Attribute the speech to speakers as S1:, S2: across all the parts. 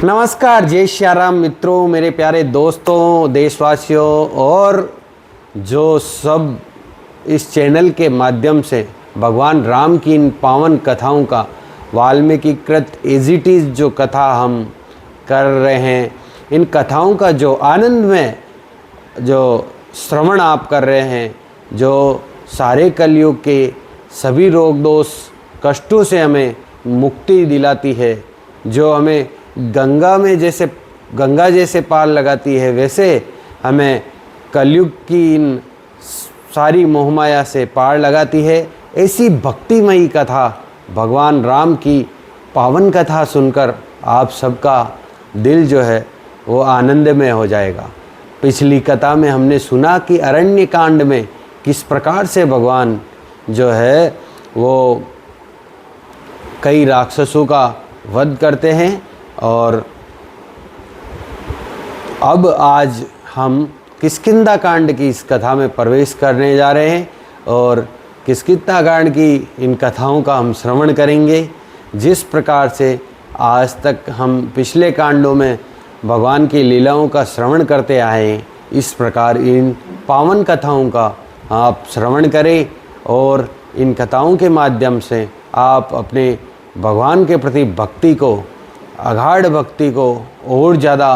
S1: नमस्कार, जय श्याराम मित्रों, मेरे प्यारे दोस्तों, देशवासियों और जो सब इस चैनल के माध्यम से भगवान राम की इन पावन कथाओं का वाल्मीकि कृत एज इट इज़ जो कथा हम कर रहे हैं, इन कथाओं का जो आनंद में जो श्रवण आप कर रहे हैं, जो सारे कलयुग के सभी रोग दोष कष्टों से हमें मुक्ति दिलाती है, जो हमें गंगा जैसे पार लगाती है, वैसे हमें कलयुग की इन सारी मोहमाया से पार लगाती है। ऐसी भक्तिमयी कथा, भगवान राम की पावन कथा सुनकर आप सबका दिल जो है वो आनंदमय हो जाएगा। पिछली कथा में हमने सुना कि अरण्य कांड में किस प्रकार से भगवान जो है वो कई राक्षसों का वध करते हैं, और अब आज हम किष्किंधा कांड की इस कथा में प्रवेश करने जा रहे हैं और किष्किंधा कांड की इन कथाओं का हम श्रवण करेंगे। जिस प्रकार से आज तक हम पिछले कांडों में भगवान की लीलाओं का श्रवण करते आए हैं, इस प्रकार इन पावन कथाओं का आप श्रवण करें और इन कथाओं के माध्यम से आप अपने भगवान के प्रति भक्ति को, अगाढ़ भक्ति को और ज़्यादा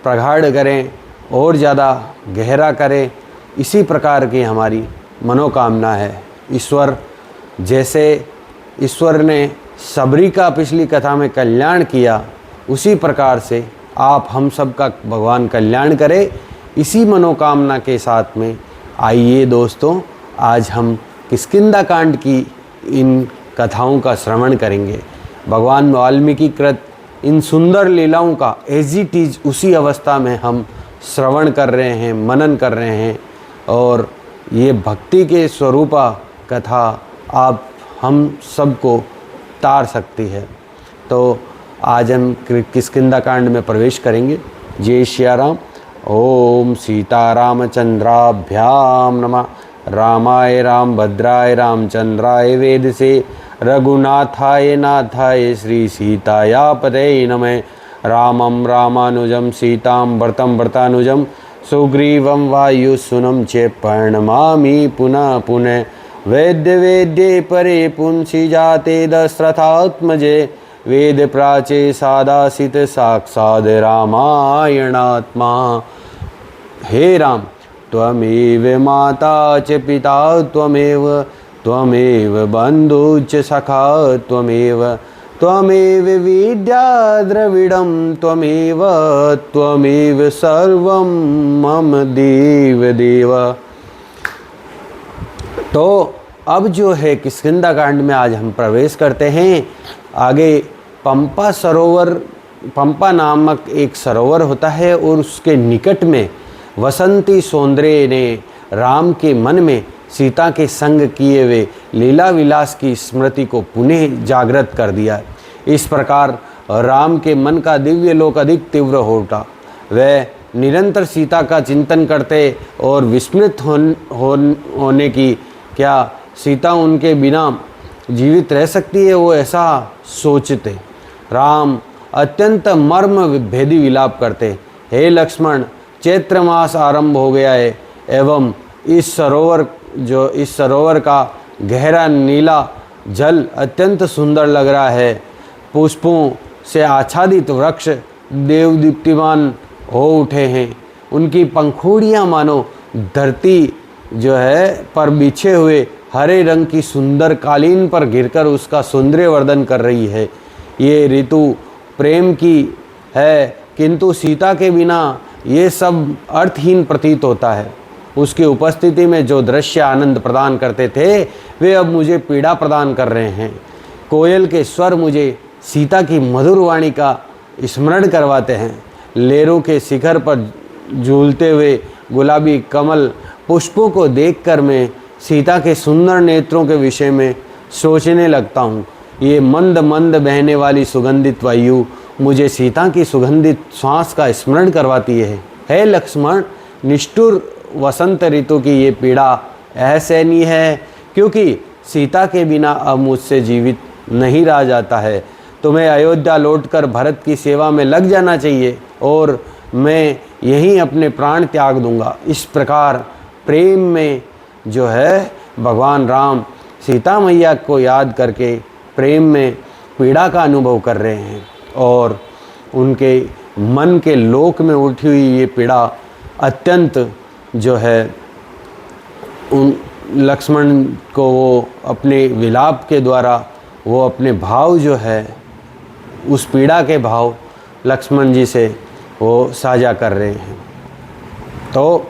S1: प्रगाढ़ करें और ज़्यादा गहरा करें। इसी प्रकार की हमारी मनोकामना है। ईश्वर ने सबरी का पिछली कथा में कल्याण किया, उसी प्रकार से आप हम सब का भगवान कल्याण करे। इसी मनोकामना के साथ में आइए दोस्तों, आज हम किष्किंधा कांड की इन कथाओं का श्रवण करेंगे। भगवान वाल्मीकि कृत इन सुंदर लीलाओं का एज इट इज़ उसी अवस्था में हम श्रवण कर रहे हैं, मनन कर रहे हैं, और ये भक्ति के स्वरूपा कथा आप हम सबको तार सकती है। तो आज हम किष्किंधा कांड में प्रवेश करेंगे। जय श्याराम। ओम सीतारामचंद्राभ्याम नमः। रामाय रामभद्राय रामचंद्राय वेदसे रघुनाथाय नाथाय श्री सीताया पतये नमः। रामं रामानुजं सीतां भरतं भरतानुजं सुग्रीवं वायुसूनं च प्रणमामि पुनः पुनः। वेद्य वेद्ये परे पुंसि जाते दशरथात्मजे वेद प्राचे सादासित साक्षाद् रामायणात्मा। हे राम, त्वमेव माता च पिता त्वमेव बंधु च सखा त्वमेव विद्या द्रविडं त्वमेव सर्वं मम देव। तो अब जो है किष्किंधा कांड में आज हम प्रवेश करते हैं। आगे पंपा नामक एक सरोवर होता है और उसके निकट में वसंती सौंदर्य ने राम के मन में सीता के संग किए हुए लीला विलास की स्मृति को पुनः जागृत कर दिया। इस प्रकार राम के मन का दिव्य लोक अधिक तीव्र हो उठा। वह निरंतर सीता का चिंतन करते और विस्मृत होने की, क्या सीता उनके बिना जीवित रह सकती है, वो ऐसा सोचते। राम अत्यंत मर्म भेदी विलाप करते। हे लक्ष्मण, चैत्र मास आरंभ हो गया है एवं इस सरोवर का गहरा नीला जल अत्यंत सुंदर लग रहा है। पुष्पों से आच्छादित वृक्ष देवदीप्तिमान हो उठे हैं। उनकी पंखुड़ियाँ मानो धरती जो है पर बिछे हुए हरे रंग की सुंदर कालीन पर गिरकर उसका सौंदर्य वर्धन कर रही है। ये ऋतु प्रेम की है, किंतु सीता के बिना ये सब अर्थहीन प्रतीत होता है। उसकी उपस्थिति में जो दृश्य आनंद प्रदान करते थे, वे अब मुझे पीड़ा प्रदान कर रहे हैं। कोयल के स्वर मुझे सीता की मधुर वाणी का स्मरण करवाते हैं। लेरों के शिखर पर झूलते हुए गुलाबी कमल पुष्पों को देखकर मैं सीता के सुंदर नेत्रों के विषय में सोचने लगता हूँ। ये मंद मंद बहने वाली सुगंधित वायु मुझे सीता की सुगंधित श्वास का स्मरण करवाती है। हे लक्ष्मण, निष्ठुर वसंत ऋतु की ये पीड़ा असहनीय है, क्योंकि सीता के बिना अब मुझसे जीवित नहीं रहा जाता है। तुम्हें अयोध्या लौटकर भरत की सेवा में लग जाना चाहिए और मैं यहीं अपने प्राण त्याग दूंगा। इस प्रकार प्रेम में जो है भगवान राम सीता मैया को याद करके प्रेम में पीड़ा का अनुभव कर रहे हैं और उनके मन के लोक में उठी हुई ये पीड़ा अत्यंत जो है उन लक्ष्मण को वो अपने विलाप के द्वारा वो अपने भाव जो है उस पीड़ा के भाव लक्ष्मण जी से वो साझा कर रहे हैं। तो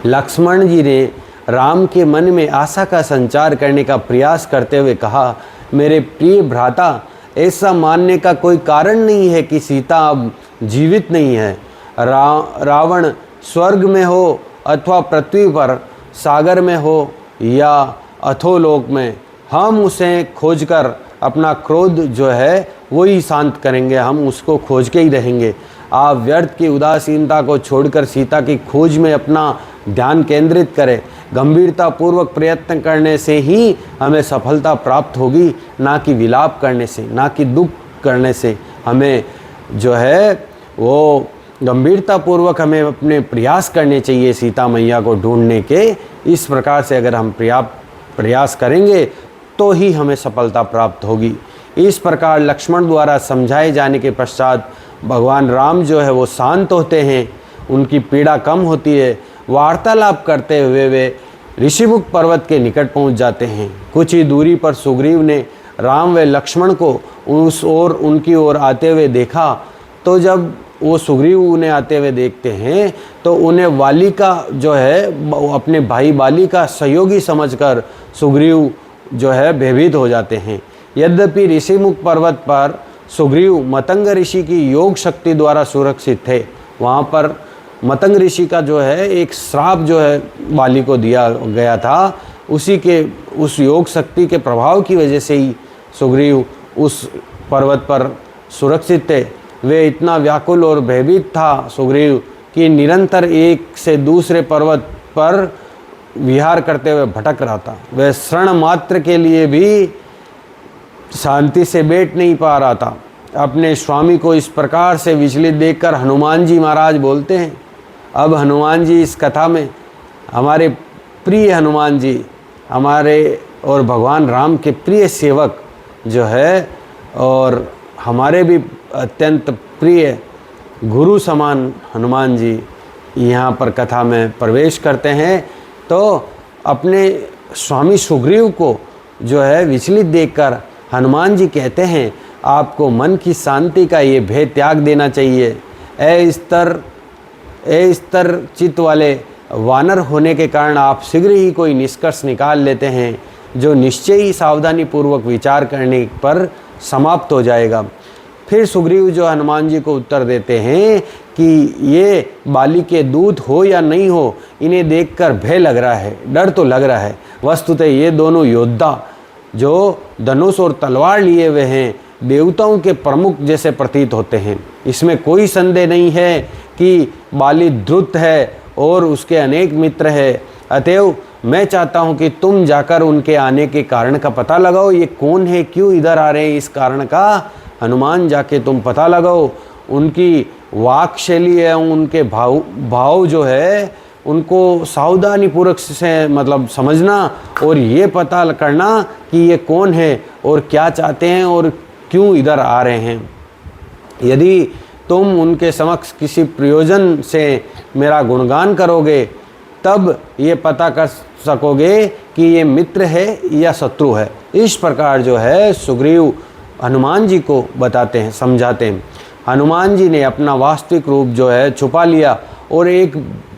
S1: लक्ष्मण जी ने राम के मन में आशा का संचार करने का प्रयास करते हुए कहा, मेरे प्रिय भ्राता, ऐसा मानने का कोई कारण नहीं है कि सीता अब जीवित नहीं है। रावण स्वर्ग में हो अथवा पृथ्वी पर, सागर में हो या अथोलोक में, हम उसे खोजकर अपना क्रोध जो है वही शांत करेंगे, हम उसको खोज के ही रहेंगे। आप व्यर्थ की उदासीनता को छोड़कर सीता की खोज में अपना ध्यान केंद्रित करें। गंभीरता पूर्वक प्रयत्न करने से ही हमें सफलता प्राप्त होगी, ना कि विलाप करने से, ना कि दुख करने से। हमें जो है वो गंभीरता पूर्वक हमें अपने प्रयास करने चाहिए सीता मैया को ढूंढने के। इस प्रकार से अगर हम प्रयास करेंगे तो ही हमें सफलता प्राप्त होगी। इस प्रकार लक्ष्मण द्वारा समझाए जाने के पश्चात भगवान राम जो है वो शांत होते हैं, उनकी पीड़ा कम होती है। वार्तालाप करते हुए वे ऋषिमुख पर्वत के निकट पहुंच जाते हैं। कुछ ही दूरी पर सुग्रीव ने राम व लक्ष्मण को उस ओर उनकी ओर आते हुए देखा। तो जब वो सुग्रीव उन्हें आते हुए देखते हैं तो उन्हें वाली का जो है अपने भाई बाली का सहयोगी समझकर सुग्रीव जो है भयभीत हो जाते हैं। यद्यपि ऋषिमुख पर्वत पर सुग्रीव मतंग ऋषि की योग शक्ति द्वारा सुरक्षित थे, वहाँ पर मतंग ऋषि का जो है एक श्राप जो है वाली को दिया गया था, उस योग शक्ति के प्रभाव की वजह से ही सुग्रीव उस पर्वत पर सुरक्षित थे। वे इतना व्याकुल और भयभीत था सुग्रीव कि निरंतर एक से दूसरे पर्वत पर विहार करते हुए भटक रहा था। वह क्षण मात्र के लिए भी शांति से बैठ नहीं पा रहा था। अपने स्वामी को इस प्रकार से विचलित देखकर हनुमान जी महाराज बोलते हैं। अब हनुमान जी इस कथा में हमारे प्रिय हनुमान जी, हमारे और भगवान राम के प्रिय सेवक जो है और हमारे भी अत्यंत प्रिय गुरु समान हनुमान जी यहाँ पर कथा में प्रवेश करते हैं। तो अपने स्वामी सुग्रीव को जो है विचलित देखकर हनुमान जी कहते हैं, आपको मन की शांति का ये भय त्याग देना चाहिए। स्तर चित्त वाले वानर होने के कारण आप शीघ्र ही कोई निष्कर्ष निकाल लेते हैं जो निश्चय ही सावधानी पूर्वक विचार करने पर समाप्त हो जाएगा। फिर सुग्रीव जो हनुमान जी को उत्तर देते हैं कि ये बाली के दूत हो या नहीं हो, इन्हें देखकर भय लग रहा है, डर तो लग रहा है। वस्तुतः ये दोनों योद्धा जो धनुष और तलवार लिए हुए हैं, देवताओं के प्रमुख जैसे प्रतीत होते हैं। इसमें कोई संदेह नहीं है कि बाली द्रुत है और उसके अनेक मित्र है। अतएव मैं चाहता हूँ कि तुम जाकर उनके आने के कारण का पता लगाओ। ये कौन है, क्यों इधर आ रहे हैं, इस कारण का हनुमान जाके तुम पता लगाओ। उनकी वाक शैली है, उनके भाव जो है उनको सावधानी पूर्वक से मतलब समझना और ये पता करना कि ये कौन है और क्या चाहते हैं और क्यों इधर आ रहे हैं। यदि तुम उनके समक्ष किसी प्रयोजन से मेरा गुणगान करोगे तब ये पता कर सकोगे कि ये मित्र है या शत्रु है। इस प्रकार जो है सुग्रीव हनुमान जी को बताते हैं, समझाते हैं। हनुमान जी ने अपना वास्तविक रूप जो है छुपा लिया और एक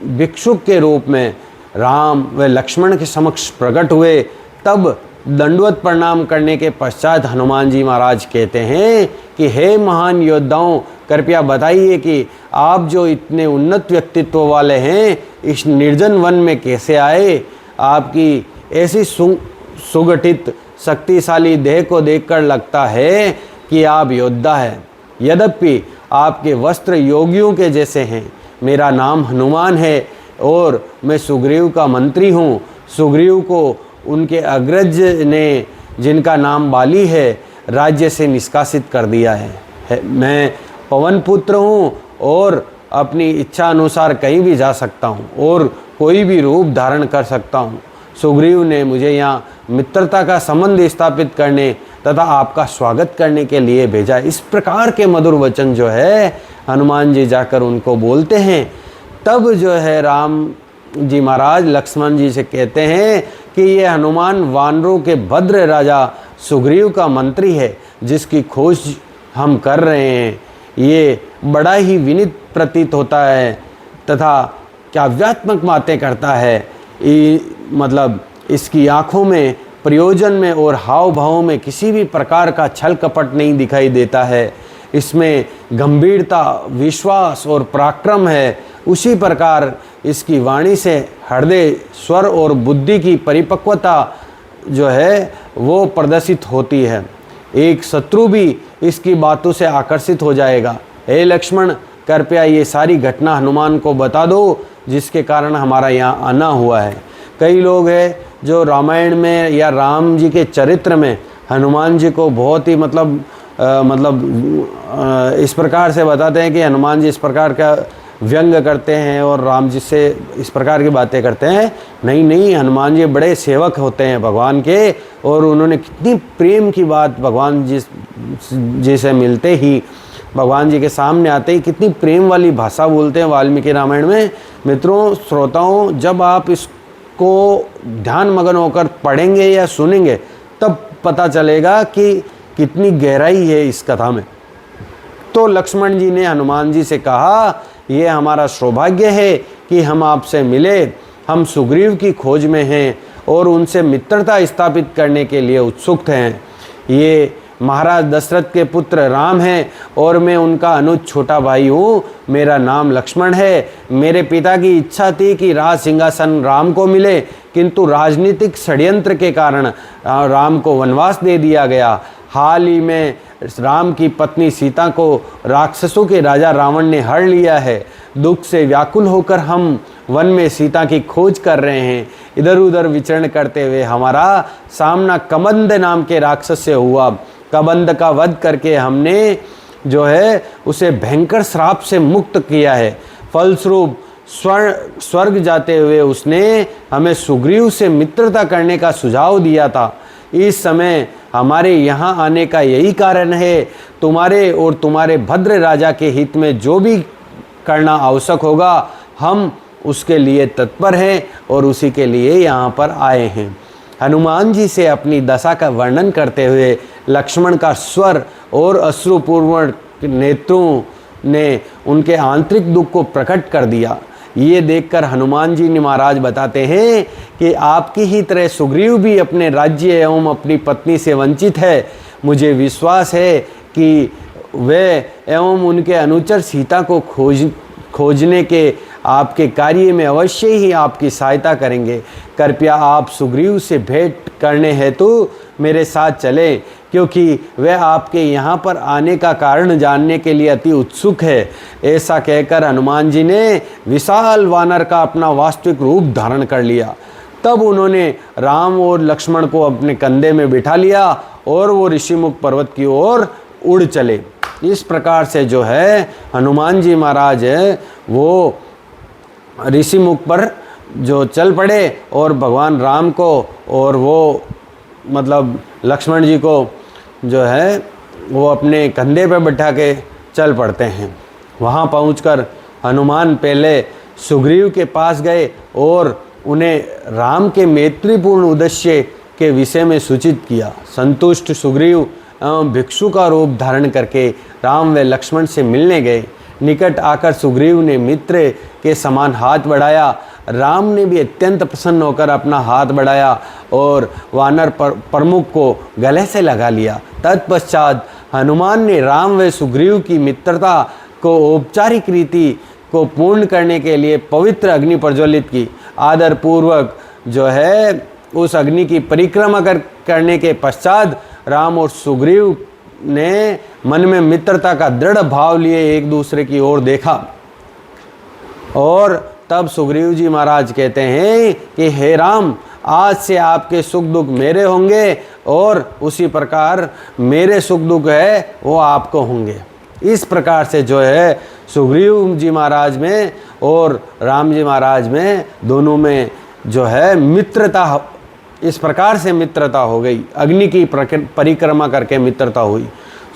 S1: भिक्षुक के रूप में राम व लक्ष्मण के समक्ष प्रकट हुए। तब दंडवत प्रणाम करने के पश्चात हनुमान जी महाराज कहते हैं कि हे महान योद्धाओं, कृपया बताइए कि आप जो इतने उन्नत व्यक्तित्व वाले हैं इस निर्जन वन में कैसे आए। आपकी ऐसी सुगठित शक्तिशाली देह को देखकर लगता है कि आप योद्धा हैं। यद्यपि आपके वस्त्र योगियों के जैसे हैं। मेरा नाम हनुमान है और मैं सुग्रीव का मंत्री हूँ। सुग्रीव को उनके अग्रज ने, जिनका नाम बाली है, राज्य से निष्कासित कर दिया है। मैं पवन पुत्र हूँ और अपनी इच्छा अनुसार कहीं भी जा सकता हूँ और कोई भी रूप धारण कर सकता हूँ। सुग्रीव ने मुझे यहाँ मित्रता का संबंध स्थापित करने तथा आपका स्वागत करने के लिए भेजा। इस प्रकार के मधुर वचन जो है हनुमान जी जाकर उनको बोलते हैं। तब जो है राम जी महाराज लक्ष्मण जी से कहते हैं कि ये हनुमान वानरों के भद्र राजा सुग्रीव का मंत्री है, जिसकी खोज हम कर रहे हैं। ये बड़ा ही विनीत प्रतीत होता है तथा काव्यात्मक बातें करता है। मतलब इसकी आँखों में, प्रयोजन में और हाव भावों में किसी भी प्रकार का छल कपट नहीं दिखाई देता है। इसमें गंभीरता, विश्वास और पराक्रम है। उसी प्रकार इसकी वाणी से हृदय, स्वर और बुद्धि की परिपक्वता जो है वो प्रदर्शित होती है। एक शत्रु भी इसकी बातों से आकर्षित हो जाएगा। हे लक्ष्मण, कृपया ये सारी घटना हनुमान को बता दो जिसके कारण हमारा यहाँ आना हुआ है। कई लोग हैं जो रामायण में या राम जी के चरित्र में हनुमान जी को बहुत ही इस प्रकार से बताते हैं कि हनुमान जी इस प्रकार का व्यंग करते हैं और राम जी से इस प्रकार की बातें करते हैं। नहीं, हनुमान जी बड़े सेवक होते हैं भगवान के, और उन्होंने कितनी प्रेम की बात भगवान जी से मिलते ही, भगवान जी के सामने आते ही कितनी प्रेम वाली भाषा बोलते हैं वाल्मीकि रामायण में। मित्रों, श्रोताओं, जब आप इसको ध्यान मगन होकर पढ़ेंगे या सुनेंगे तब पता चलेगा कि कितनी गहराई है इस कथा में। तो लक्ष्मण जी ने हनुमान जी से कहा, ये हमारा सौभाग्य है कि हम आपसे मिले। हम सुग्रीव की खोज में हैं और उनसे मित्रता स्थापित करने के लिए उत्सुक हैं। ये महाराज दशरथ के पुत्र राम हैं और मैं उनका अनुज छोटा भाई हूँ। मेरा नाम लक्ष्मण है। मेरे पिता की इच्छा थी कि राज सिंहासन राम को मिले, किंतु राजनीतिक षड्यंत्र के कारण राम को वनवास दे दिया गया। हाल ही में राम की पत्नी सीता को राक्षसों के राजा रावण ने हर लिया है। दुख से व्याकुल होकर हम वन में सीता की खोज कर रहे हैं। इधर उधर विचरण करते हुए हमारा सामना कबंध नाम के राक्षस से हुआ। कबंध का वध करके हमने जो है उसे भयंकर श्राप से मुक्त किया है। फलस्वरूप स्वर्ग जाते हुए उसने हमें सुग्रीव से मित्रता करने का सुझाव दिया था। इस समय हमारे यहाँ आने का यही कारण है। तुम्हारे और तुम्हारे भद्र राजा के हित में जो भी करना आवश्यक होगा हम उसके लिए तत्पर हैं और उसी के लिए यहाँ पर आए हैं। हनुमान जी से अपनी दशा का वर्णन करते हुए लक्ष्मण का स्वर और अश्रुपूर्ण नेत्रों ने उनके आंतरिक दुख को प्रकट कर दिया। ये देखकर हनुमान जी ने महाराज बताते हैं कि आपकी ही तरह सुग्रीव भी अपने राज्य एवं अपनी पत्नी से वंचित है। मुझे विश्वास है कि वे एवं उनके अनुचर सीता को खोजने के आपके कार्य में अवश्य ही आपकी सहायता करेंगे। कृपया आप सुग्रीव से भेंट करने हेतु मेरे साथ चलें, क्योंकि वह आपके यहाँ पर आने का कारण जानने के लिए अति उत्सुक है। ऐसा कहकर हनुमान जी ने विशाल वानर का अपना वास्तविक रूप धारण कर लिया। तब उन्होंने राम और लक्ष्मण को अपने कंधे में बिठा लिया और वो ऋषिमुख पर्वत की ओर उड़ चले। इस प्रकार से जो है हनुमान जी महाराज है वो ऋषिमुख पर जो चल पड़े और भगवान राम को और वो मतलब लक्ष्मण जी को जो है वो अपने कंधे पर बैठा के चल पड़ते हैं। वहाँ पहुंचकर हनुमान पहले सुग्रीव के पास गए और उन्हें राम के मैत्रीपूर्ण उद्देश्य के विषय में सूचित किया। संतुष्ट सुग्रीव एवं भिक्षु का रूप धारण करके राम व लक्ष्मण से मिलने गए। निकट आकर सुग्रीव ने मित्र के समान हाथ बढ़ाया। राम ने भी अत्यंत प्रसन्न होकर अपना हाथ बढ़ाया और वानर प्रमुख को गले से लगा लिया। तत्पश्चात हनुमान ने राम व सुग्रीव की मित्रता को औपचारिक रीति को पूर्ण करने के लिए पवित्र अग्नि प्रज्वलित की। आदर पूर्वक जो है उस अग्नि की परिक्रमा करने के पश्चात राम और सुग्रीव ने मन में मित्रता का दृढ़ भाव लिए एक दूसरे की ओर देखा। और तब सुग्रीव जी महाराज कहते हैं कि हे राम, आज से आपके सुख दुख मेरे होंगे। और उसी प्रकार मेरे सुख दुख है वो आपको होंगे। इस प्रकार से जो है सुग्रीव जी महाराज में और राम जी महाराज में दोनों में जो है मित्रता, इस प्रकार से मित्रता हो गई। अग्नि की परिक्रमा करके मित्रता हुई।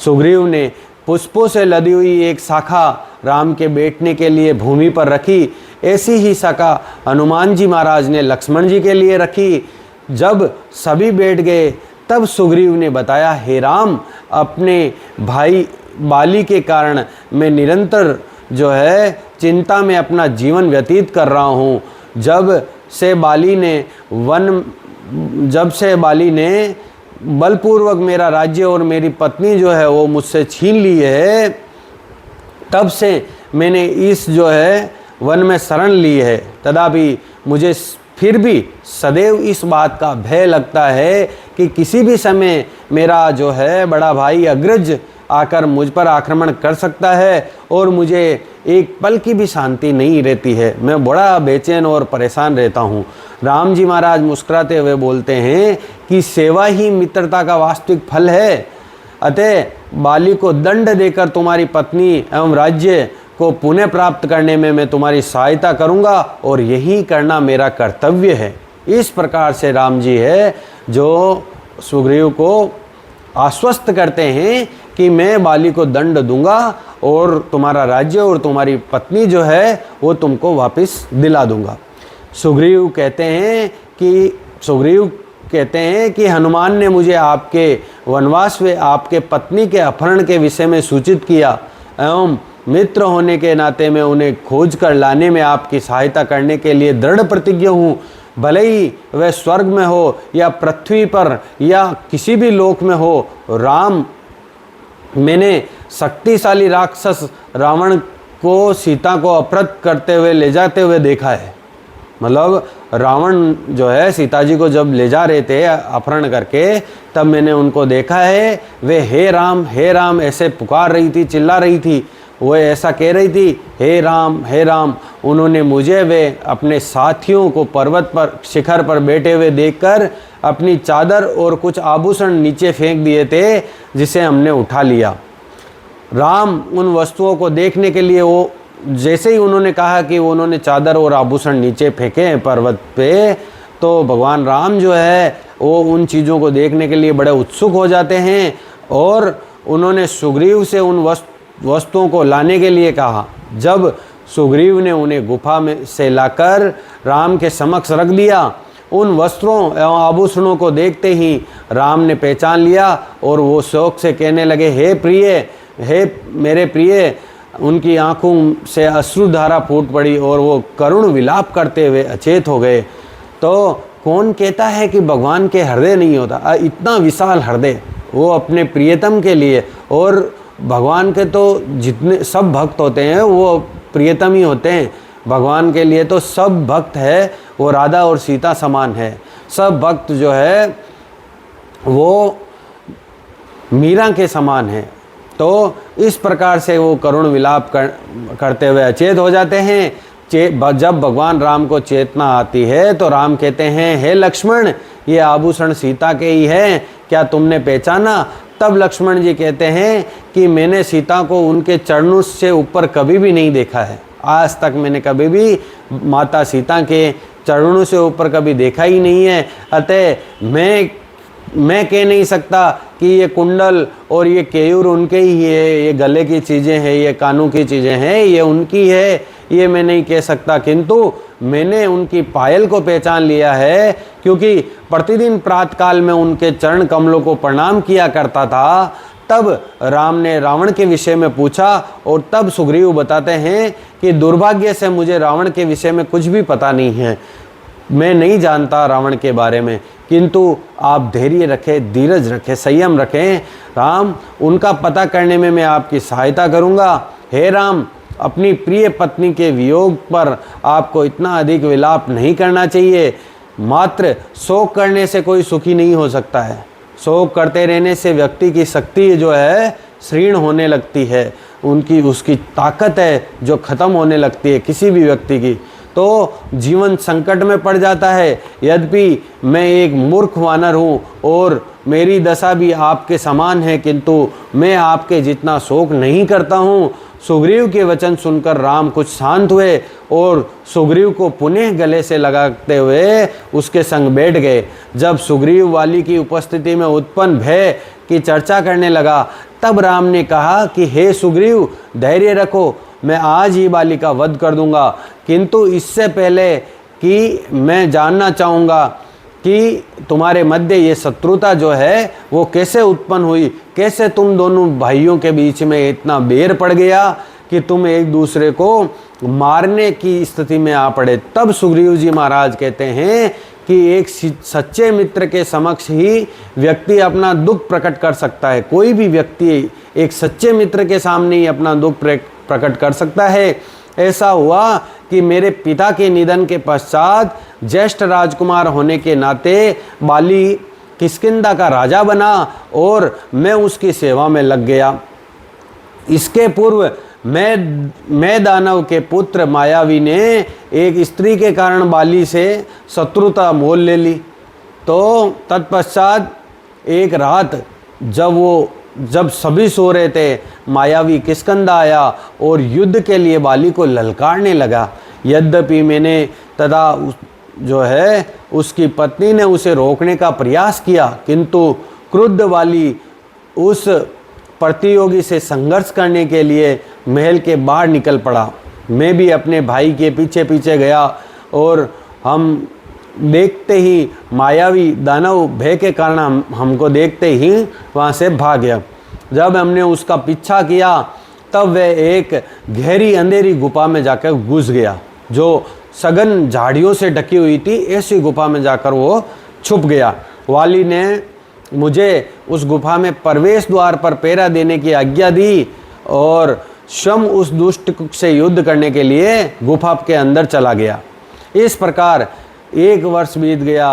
S1: सुग्रीव ने पुष्पों से लदी हुई एक शाखा राम के बैठने के लिए भूमि पर रखी। ऐसी ही शाखा हनुमान जी महाराज ने लक्ष्मण जी के लिए रखी। जब सभी बैठ गए तब सुग्रीव ने बताया, हे राम, अपने भाई बाली के कारण मैं निरंतर जो है चिंता में अपना जीवन व्यतीत कर रहा हूँ। जब से बाली ने बलपूर्वक मेरा राज्य और मेरी पत्नी जो है वो मुझसे छीन ली है, तब से मैंने इस जो है वन में शरण ली है। तथापि मुझे फिर भी सदैव इस बात का भय लगता है कि किसी भी समय मेरा जो है बड़ा भाई अग्रज आकर मुझ पर आक्रमण कर सकता है और मुझे एक पल की भी शांति नहीं रहती है। मैं बड़ा बेचैन और परेशान रहता हूँ। राम जी महाराज मुस्कुराते हुए बोलते हैं कि सेवा ही मित्रता का वास्तविक फल है। अतः बाली को दंड देकर तुम्हारी पत्नी एवं राज्य को पुनः प्राप्त करने में मैं तुम्हारी सहायता करूंगा और यही करना मेरा कर्तव्य है। इस प्रकार से राम जी है जो सुग्रीव को आश्वस्त करते हैं कि मैं बाली को दंड दूंगा और तुम्हारा राज्य और तुम्हारी पत्नी जो है वो तुमको वापस दिला दूंगा। सुग्रीव कहते हैं कि हनुमान ने मुझे आपके वनवास व आपके पत्नी के अपहरण के विषय में सूचित किया एवं मित्र होने के नाते मैं उन्हें खोज कर लाने में आपकी सहायता करने के लिए दृढ़ प्रतिज्ञ हूँ। भले ही वह स्वर्ग में हो या पृथ्वी पर या किसी भी लोक में हो, राम, मैंने शक्तिशाली राक्षस रावण को सीता को अपहृत करते हुए ले जाते हुए देखा है। मतलब रावण जो है सीता जी को जब ले जा रहे थे अपहरण करके, तब मैंने उनको देखा है। वे हे राम ऐसे पुकार रही थी, चिल्ला रही थी। वो ऐसा कह रही थी, हे राम। उन्होंने मुझे वे अपने साथियों को पर्वत पर शिखर पर बैठे हुए देखकर अपनी चादर और कुछ आभूषण नीचे फेंक दिए थे, जिसे हमने उठा लिया। राम उन वस्तुओं को देखने के लिए वो जैसे ही उन्होंने कहा कि उन्होंने चादर और आभूषण नीचे फेंके पर्वत पे, तो भगवान राम जो है वो उन चीज़ों को देखने के लिए बड़े उत्सुक हो जाते हैं और उन्होंने सुग्रीव से उन वस्तुओं को लाने के लिए कहा। जब सुग्रीव ने उन्हें गुफा में से लाकर राम के समक्ष रख दिया, उन वस्त्रों एवं आभूषणों को देखते ही राम ने पहचान लिया और वो शौक से कहने लगे, हे मेरे प्रिय। उनकी आंखों से अश्रुधारा फूट पड़ी और वो करुण विलाप करते हुए अचेत हो गए। तो कौन कहता है कि भगवान के हृदय नहीं होता? इतना विशाल हृदय वो अपने प्रियतम के लिए, और भगवान के तो जितने सब भक्त होते हैं वो प्रियतम ही होते हैं। भगवान के लिए तो सब भक्त है वो राधा और सीता समान है। सब भक्त जो है वो मीरा के समान है। तो इस प्रकार से वो करुण विलाप करते हुए अचेत हो जाते हैं। जब भगवान राम को चेतना आती है तो राम कहते हैं, हे लक्ष्मण, ये आभूषण सीता के ही हैं, क्या तुमने पहचाना? तब लक्ष्मण जी कहते हैं कि मैंने सीता को उनके चरणों से ऊपर कभी भी नहीं देखा है। आज तक मैंने कभी भी माता सीता के चरणों से ऊपर कभी देखा ही नहीं है। अतः मैं कह नहीं सकता कि ये कुंडल और ये केयूर उनके ही है, ये गले की चीज़ें हैं, ये कानों की चीज़ें हैं, ये उनकी है, ये मैं नहीं कह सकता। किंतु मैंने उनकी पायल को पहचान लिया है, क्योंकि प्रतिदिन प्रातःकाल में उनके चरण कमलों को प्रणाम किया करता था। तब राम ने रावण के विषय में पूछा और तब सुग्रीव बताते हैं कि दुर्भाग्य से मुझे रावण के विषय में कुछ भी पता नहीं है, मैं नहीं जानता रावण के बारे में। किंतु आप धैर्य रखें, धीरज रखें, संयम रखें। राम, उनका पता करने में मैं आपकी सहायता करूंगा। हे राम, अपनी प्रिय पत्नी के वियोग पर आपको इतना अधिक विलाप नहीं करना चाहिए। मात्र शोक करने से कोई सुखी नहीं हो सकता है। शोक करते रहने से व्यक्ति की शक्ति जो है क्षीण होने लगती है, उसकी ताकत है जो ख़त्म होने लगती है किसी भी व्यक्ति की। तो जीवन संकट में पड़ जाता है। यद्यपि मैं एक मूर्ख वानर हूँ और मेरी दशा भी आपके समान है, किंतु मैं आपके जितना शोक नहीं करता हूँ। सुग्रीव के वचन सुनकर राम कुछ शांत हुए और सुग्रीव को पुनः गले से लगाते हुए उसके संग बैठ गए। जब सुग्रीव वाली की उपस्थिति में उत्पन्न भय की चर्चा करने लगा, तब राम ने कहा कि हे सुग्रीव, धैर्य रखो, मैं आज ही बाली का वध कर दूंगा। किंतु इससे पहले कि मैं जानना चाहूँगा कि तुम्हारे मध्य ये शत्रुता जो है वो कैसे उत्पन्न हुई, कैसे तुम दोनों भाइयों के बीच में इतना बैर पड़ गया कि तुम एक दूसरे को मारने की स्थिति में आ पड़े। तब सुग्रीव जी महाराज कहते हैं कि एक सच्चे मित्र के समक्ष ही व्यक्ति अपना दुख प्रकट कर सकता है। कोई भी व्यक्ति एक सच्चे मित्र के सामने ही अपना दुख प्रकट कर सकता है। ऐसा हुआ कि मेरे पिता के निधन के पश्चात ज्येष्ठ राजकुमार होने के नाते बाली किष्किंधा का राजा बना और मैं उसकी सेवा में लग गया। इसके पूर्व मैं दानव के पुत्र मायावी ने एक स्त्री के कारण बाली से शत्रुता मोल ले ली। तो तत्पश्चात एक रात जब सभी सो रहे थे, मायावी किष्किंधा आया और युद्ध के लिए बाली को ललकारने लगा। यद्यपि मैंने तथा जो है उसकी पत्नी ने उसे रोकने का प्रयास किया, किंतु क्रुद्ध बाली उस प्रतियोगी से संघर्ष करने के लिए महल के बाहर निकल पड़ा। मैं भी अपने भाई के पीछे पीछे गया और हम देखते ही मायावी दानव भय के कारण हमको देखते ही वहाँ से भाग गया। जब हमने उसका पीछा किया तब वह एक गहरी अंधेरी गुफा में जाकर घुस गया, जो सघन झाड़ियों से ढकी हुई थी। ऐसी गुफा में जाकर वो छुप गया। वाली ने मुझे उस गुफा में प्रवेश द्वार पर पहरा देने की आज्ञा दी और स्वयं उस दुष्ट से युद्ध करने के लिए गुफा के अंदर चला गया। इस प्रकार 1 वर्ष बीत गया।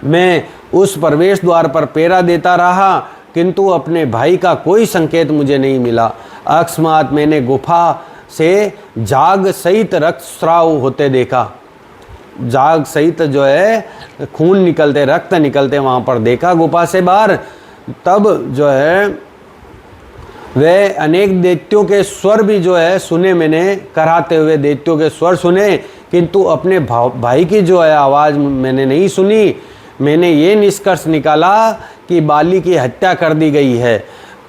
S1: मैं उस प्रवेश द्वार पर पहरा देता रहा, किंतु अपने भाई का कोई संकेत मुझे नहीं मिला। अकस्मात मैंने गुफा से जाग सहित रक्तस्राव होते देखा। जाग सहित जो है खून निकलते, रक्त निकलते वहाँ पर देखा गुफा से बाहर। तब जो है वह अनेक दैत्यों के स्वर भी जो है सुने, मैंने कराते हुए दैत्यों के स्वर सुने, किंतु अपने भाई की जो है आवाज़ मैंने नहीं सुनी। मैंने ये निष्कर्ष निकाला कि बाली की हत्या कर दी गई है।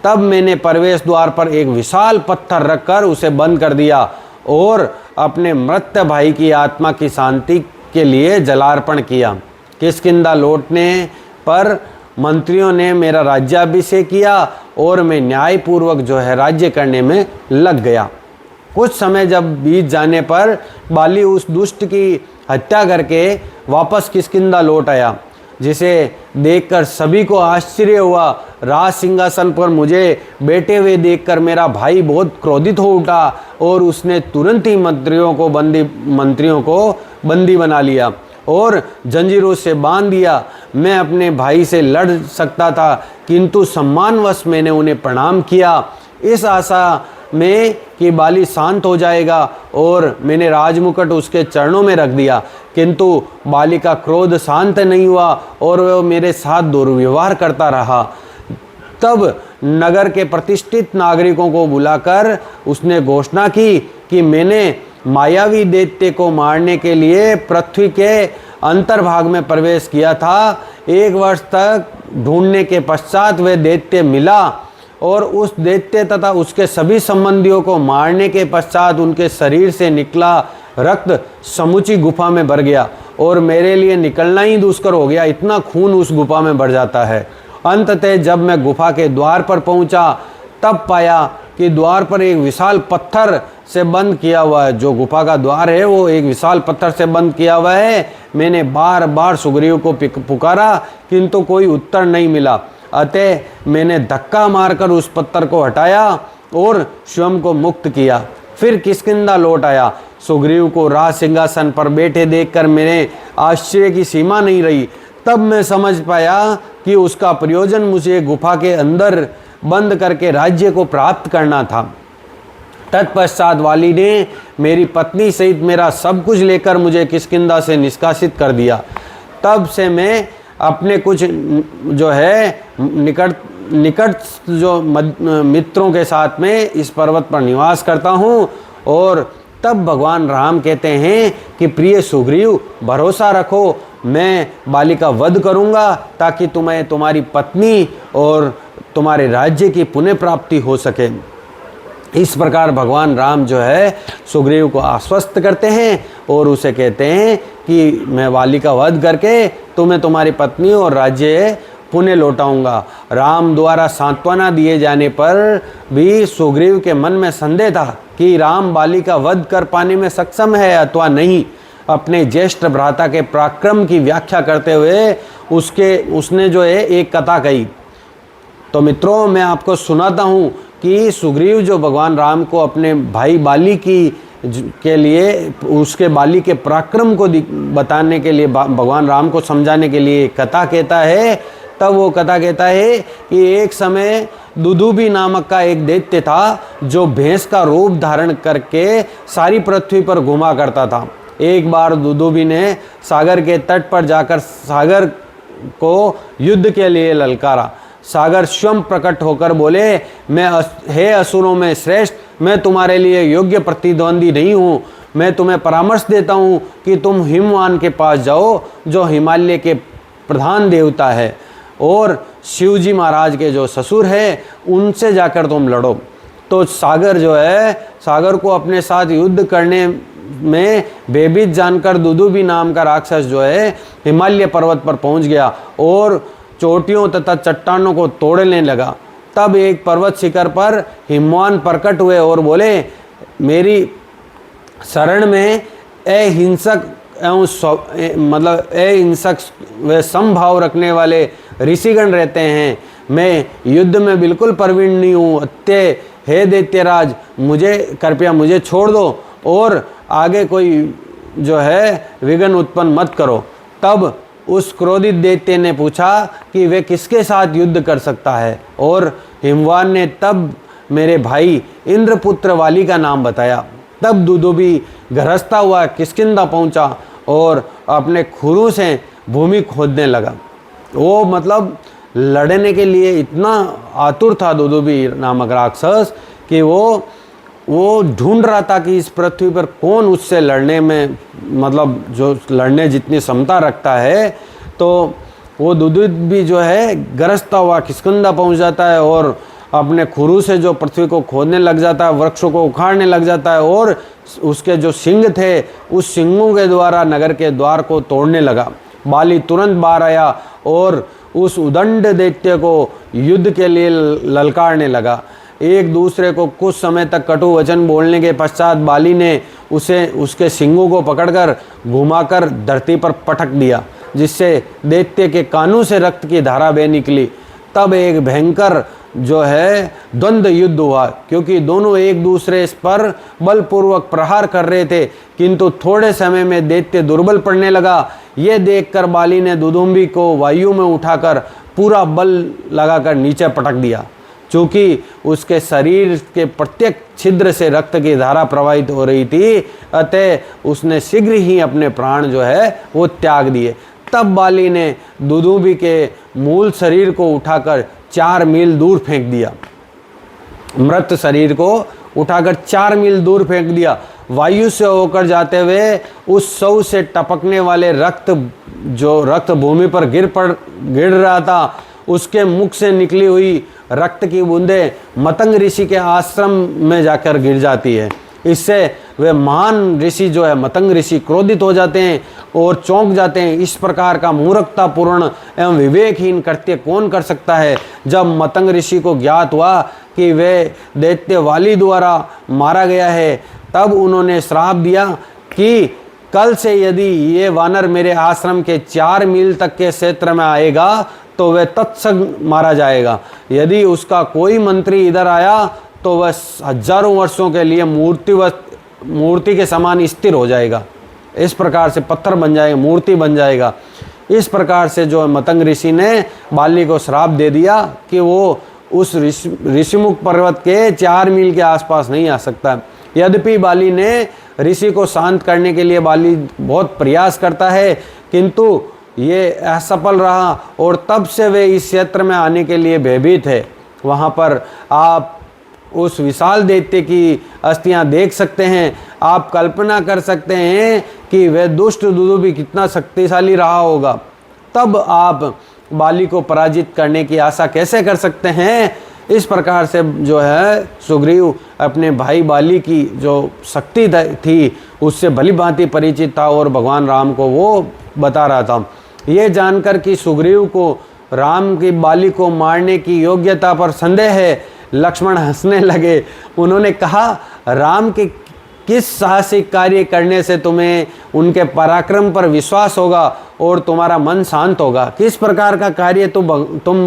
S1: तब मैंने प्रवेश द्वार पर एक विशाल पत्थर रखकर उसे बंद कर दिया और अपने मृत भाई की आत्मा की शांति के लिए जलार्पण किया। किष्किंधा लौटने पर मंत्रियों ने मेरा राज्याभिषेक किया और मैं न्यायपूर्वक जो है राज्य करने में लग गया। कुछ समय जब बीत जाने पर बाली उस दुष्ट की हत्या करके वापस किष्किंधा लौट आया, जिसे देखकर सभी को आश्चर्य हुआ। राज सिंहासन पर मुझे बैठे हुए देखकर मेरा भाई बहुत क्रोधित हो उठा और उसने तुरंत ही मंत्रियों को बंदी बना लिया और जंजीरों से बांध दिया। मैं अपने भाई से लड़ सकता था, किंतु सम्मानवश मैंने उन्हें प्रणाम किया, इस आशा में कि बाली शांत हो जाएगा, और मैंने राजमुकुट उसके चरणों में रख दिया। किंतु बाली का क्रोध शांत नहीं हुआ और वह मेरे साथ दुर्व्यवहार करता रहा। तब नगर के प्रतिष्ठित नागरिकों को बुलाकर उसने घोषणा की कि मैंने मायावी दैत्य को मारने के लिए पृथ्वी के अंतर्भाग में प्रवेश किया था। 1 वर्ष तक ढूंढने के पश्चात वह दैत्य मिला और उस दैत्य तथा उसके सभी संबंधियों को मारने के पश्चात उनके शरीर से निकला रक्त समूची गुफा में भर गया और मेरे लिए निकलना ही दुष्कर हो गया। इतना खून उस गुफा में भर जाता है। अंततः जब मैं गुफा के द्वार पर पहुंचा तब पाया कि द्वार पर एक विशाल पत्थर से बंद किया हुआ है। जो गुफा का द्वार है वो एक विशाल पत्थर से बंद किया हुआ है। मैंने बार बार सुग्रीव को पुकारा, किंतु कोई उत्तर नहीं मिला। अतः मैंने धक्का मारकर उस पत्थर को हटाया और स्वयं को मुक्त किया। फिर किष्किंधा लौट आया। सुग्रीव को राज सिंहासन पर बैठे देखकर मेरे आश्चर्य की सीमा नहीं रही। तब मैं समझ पाया कि उसका प्रयोजन मुझे गुफा के अंदर बंद करके राज्य को प्राप्त करना था। तत्पश्चात वाली ने मेरी पत्नी सहित मेरा सब कुछ लेकर मुझे किष्किंधा से निष्कासित कर दिया। तब से मैं अपने कुछ जो है निकट जो मित्रों के साथ में इस पर्वत पर निवास करता हूँ। और तब भगवान राम कहते हैं कि प्रिय सुग्रीव, भरोसा रखो, मैं बाली का वध करूँगा ताकि तुम्हें तुम्हारी पत्नी और तुम्हारे राज्य की पुण्य प्राप्ति हो सके। इस प्रकार भगवान राम जो है सुग्रीव को आश्वस्त करते हैं और उसे कहते हैं कि मैं वाली का वध करके तुम्हें तुम्हारी पत्नी और राज्य पुण्य लौटाऊंगा। राम द्वारा सांत्वना दिए जाने पर भी सुग्रीव के मन में संदेह था कि राम बाली का वध कर पाने में सक्षम है अथवा नहीं। अपने ज्येष्ठ भ्राता के पराक्रम की व्याख्या करते हुए उसने जो है एक कथा कही। तो मित्रों, मैं आपको सुनाता हूँ कि सुग्रीव जो भगवान राम को अपने भाई बाली के लिए उसके बाली के पराक्रम को बताने के लिए भगवान राम को समझाने के लिए कथा कहता है। तब वो कथा कहता है कि एक समय दुदुबी नामक का एक दैत्य था जो भैंस का रूप धारण करके सारी पृथ्वी पर घुमा करता था। एक बार दुदुबी ने सागर के तट पर जाकर सागर को युद्ध के लिए ललकारा। सागर स्वयं प्रकट होकर बोले, हे असुरों में श्रेष्ठ, मैं तुम्हारे लिए योग्य प्रतिद्वंदी नहीं हूँ। मैं तुम्हें परामर्श देता हूँ कि तुम हिमवान के पास जाओ जो हिमालय के प्रधान देवता है और शिवजी महाराज के जो ससुर है उनसे जाकर तुम लड़ो। तो सागर जो है, सागर को अपने साथ युद्ध करने में बेबीत जानकर दुदुबी नाम का राक्षस जो है हिमालय पर्वत पर पहुंच गया और चोटियों तथा चट्टानों को तोड़ने लगा। तब एक पर्वत शिखर पर हिमवान प्रकट हुए और बोले, मेरी शरण में अहिंसक एवं अहिंसक व समभाव रखने वाले ऋषिगण रहते हैं। मैं युद्ध में बिल्कुल प्रवीण नहीं हूँ। अत्य हे दैत्यराज, कृपया मुझे छोड़ दो और आगे कोई जो है विघ्न उत्पन्न मत करो। तब उस क्रोधित दैत्य ने पूछा कि वे किसके साथ युद्ध कर सकता है और हिमवान ने तब मेरे भाई इंद्रपुत्र वाली का नाम बताया। तब दुदुबी गरजता हुआ किष्किंधा पहुंचा और अपने खुरों से भूमि खोदने लगा। वो मतलब लड़ने के लिए इतना आतुर था दुदुबी नामक राक्षस कि वो ढूंढ रहा था कि इस पृथ्वी पर कौन उससे लड़ने में मतलब जो लड़ने जितनी क्षमता रखता है। तो वो दुदुबी जो है गरजता हुआ किष्किंधा पहुंच जाता है और अपने खुरू से जो पृथ्वी को खोदने लग जाता है, वृक्षों को उखाड़ने लग जाता है और उसके जो सिंग थे उस सिंगों के द्वारा नगर के द्वार को तोड़ने लगा। बाली तुरंत बाहर आया और उस उदंड दैत्य को युद्ध के लिए ललकारने लगा। एक दूसरे को कुछ समय तक कटु वचन बोलने के पश्चात बाली ने उसे उसके सिंगों को पकड़कर घुमाकर धरती पर पटक दिया, जिससे दैत्य के कानों से रक्त की धारा बह निकली। तब एक भयंकर जो है द्वंद्व युद्ध हुआ, क्योंकि दोनों एक दूसरे पर बलपूर्वक प्रहार कर रहे थे, किंतु थोड़े समय में दैत्य दुर्बल पड़ने लगा। ये देखकर बाली ने दुदुम्बी को वायु में उठाकर पूरा बल लगाकर नीचे पटक दिया। चूँकि उसके शरीर के प्रत्येक छिद्र से रक्त की धारा प्रवाहित हो रही थी, अतः उसने शीघ्र ही अपने प्राण जो है वो त्याग दिए। तब बाली ने दुदुम्बी के मूल शरीर को उठाकर 4 मील दूर फेंक दिया। मृत शरीर को उठाकर 4 मील दूर फेंक दिया। वायु से होकर जाते हुए उस सौ से टपकने वाले रक्त भूमि पर गिर रहा था, उसके मुख से निकली हुई रक्त की बूंदें मतंग ऋषि के आश्रम में जाकर गिर जाती है। इससे वे महान ऋषि जो है मतंग ऋषि क्रोधित हो जाते हैं और चौंक जाते हैं। इस प्रकार का मूर्खतापूर्ण एवं विवेकहीन कृत्य कौन कर सकता है। जब मतंग ऋषि को ज्ञात हुआ कि वे दैत्य वाली द्वारा मारा गया है, तब उन्होंने श्राप दिया कि कल से यदि ये वानर मेरे आश्रम के 4 मील तक के क्षेत्र में आएगा तो वह तत्संग मारा जाएगा। यदि उसका कोई मंत्री इधर आया तो वह हजारों वर्षों के लिए मूर्ति के समान स्थिर हो जाएगा। इस प्रकार से पत्थर बन जाएगा, मूर्ति बन जाएगा। इस प्रकार से जो मतंग ऋषि ने बाली को श्राप दे दिया कि वो उस ऋषिमुख पर्वत के 4 मील के आसपास नहीं आ सकता। यद्यपि बाली ने ऋषि को शांत करने के लिए बाली बहुत प्रयास करता है, किंतु ये असफल रहा और तब से वे इस क्षेत्र में आने के लिए भयभीत है। वहाँ पर आप उस विशाल दैत्य की अस्थियां देख सकते हैं। आप कल्पना कर सकते हैं कि वह दुष्ट दुदुभी कितना शक्तिशाली रहा होगा। तब आप बाली को पराजित करने की आशा कैसे कर सकते हैं। इस प्रकार से जो है सुग्रीव अपने भाई बाली की जो शक्ति थी उससे भली भांति परिचित था और भगवान राम को वो बता रहा था। ये जानकर कि सुग्रीव को राम की बाली को मारने की योग्यता पर संदेह है, लक्ष्मण हंसने लगे। उन्होंने कहा, राम के किस साहसिक कार्य करने से तुम्हें उनके पराक्रम पर विश्वास होगा और तुम्हारा मन शांत होगा। किस प्रकार का कार्य तुम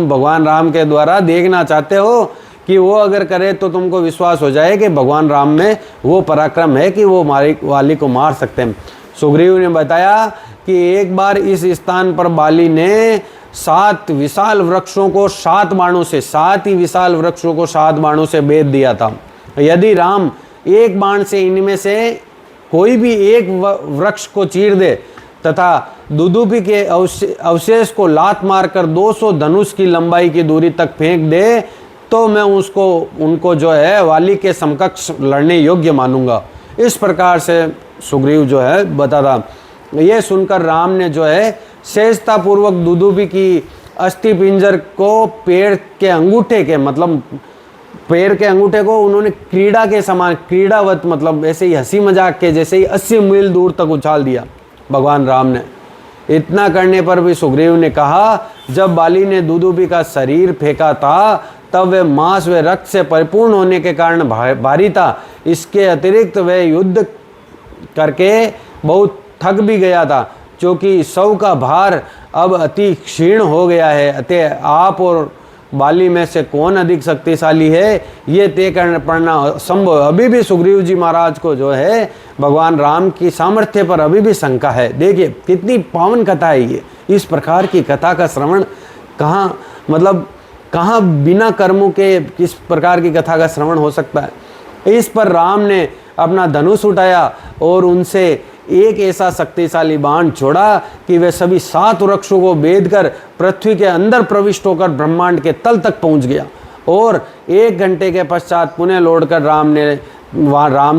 S1: भगवान राम के द्वारा देखना चाहते हो कि वो अगर करे तो तुमको विश्वास हो जाए कि भगवान राम में वो पराक्रम है कि वो बाली को मार सकते हैं। सुग्रीव ने बताया कि एक बार इस स्थान पर बाली ने 7 विशाल वृक्षों को 7 बाणों से 7 ही विशाल वृक्षों को 7 बाणों से भेद दिया था। यदि राम एक बाण से इनमें से कोई भी एक वृक्ष को चीर दे तथा दुदुभी के अवशेष को लात मारकर 200 धनुष की लंबाई की दूरी तक फेंक दे तो मैं उनको जो है वाली के समकक्ष लड़ने योग्य मानूंगा। इस प्रकार से सुग्रीव जो है बताता। ये सुनकर राम ने जो है सहजतापूर्वक दुदुभी की अस्थि पिंजर को पैर के अंगूठे को उन्होंने क्रीड़ा के समान, क्रीड़ावत मतलब ऐसे ही हंसी मजाक के जैसे ही 80 मील दूर तक उछाल दिया भगवान राम ने। इतना करने पर भी सुग्रीव ने कहा, जब बाली ने दुदुभी का शरीर फेंका था तब वह मांस व रक्त से परिपूर्ण होने के कारण भारी था। इसके अतिरिक्त वह युद्ध करके बहुत थक भी गया था, क्योंकि शव का भार अब अति क्षीण हो गया है। अतः आप और बाली में से कौन अधिक शक्तिशाली है ये तय करना संभव। अभी भी सुग्रीव जी महाराज को जो है भगवान राम की सामर्थ्य पर अभी भी शंका है। देखिए कितनी पावन कथा है ये। इस प्रकार की कथा का श्रवण कहाँ बिना कर्मों के किस प्रकार की कथा का श्रवण हो सकता है। इस पर राम ने अपना धनुष उठाया और उनसे एक ऐसा शक्तिशाली बाण छोड़ा कि वे सभी 7 वृक्षों को भेद कर पृथ्वी के अंदर प्रविष्ट होकर ब्रह्मांड के तल तक पहुंच गया। और 1 घंटे के पश्चात पुनः लौटकर राम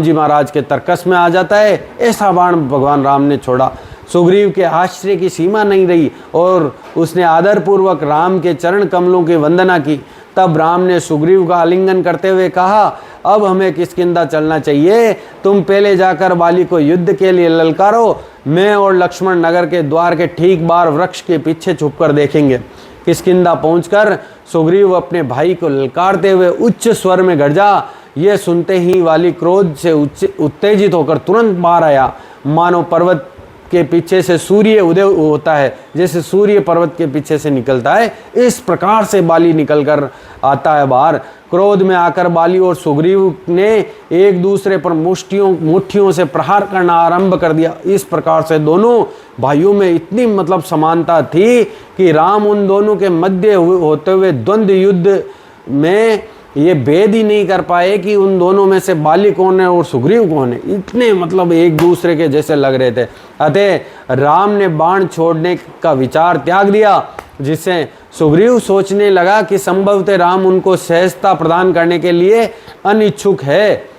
S1: जी महाराज के तर्कस में आ जाता है। ऐसा बाण भगवान राम ने छोड़ा। सुग्रीव के आश्चर्य की सीमा नहीं रही और उसने आदरपूर्वक राम के चरण कमलों की वंदना की। तब राम ने सुग्रीव का आलिंगन करते हुए कहा, अब हमें किष्किंधा चलना चाहिए। तुम पहले जाकर बाली को युद्ध के लिए ललकारो। मैं और लक्ष्मण नगर के द्वार के ठीक बाहर वृक्ष के पीछे छुपकर देखेंगे। किष्किंधा पहुंचकर सुग्रीव अपने भाई को ललकारते हुए उच्च स्वर में गरजा। यह सुनते ही वाली क्रोध से उत्तेजित होकर तुरंत बाहर आया, मानो पर्वत के पीछे से सूर्य उदय होता है, जैसे सूर्य पर्वत के पीछे से निकलता है। इस प्रकार से बाली निकलकर आता है बाहर। क्रोध में आकर बाली और सुग्रीव ने एक दूसरे पर मुट्ठियों से प्रहार करना आरंभ कर दिया। इस प्रकार से दोनों भाइयों में इतनी समानता थी कि राम उन दोनों के मध्य होते हुए द्वंद्व युद्ध में ये भेद ही नहीं कर पाए कि उन दोनों में से बाली कौन है और सुग्रीव कौन है। इतने एक दूसरे के जैसे लग रहे थे। अतः राम ने बाण छोड़ने का विचार त्याग दिया, जिससे सुग्रीव सोचने लगा कि संभवतः राम उनको सहजता प्रदान करने के लिए अनिच्छुक है।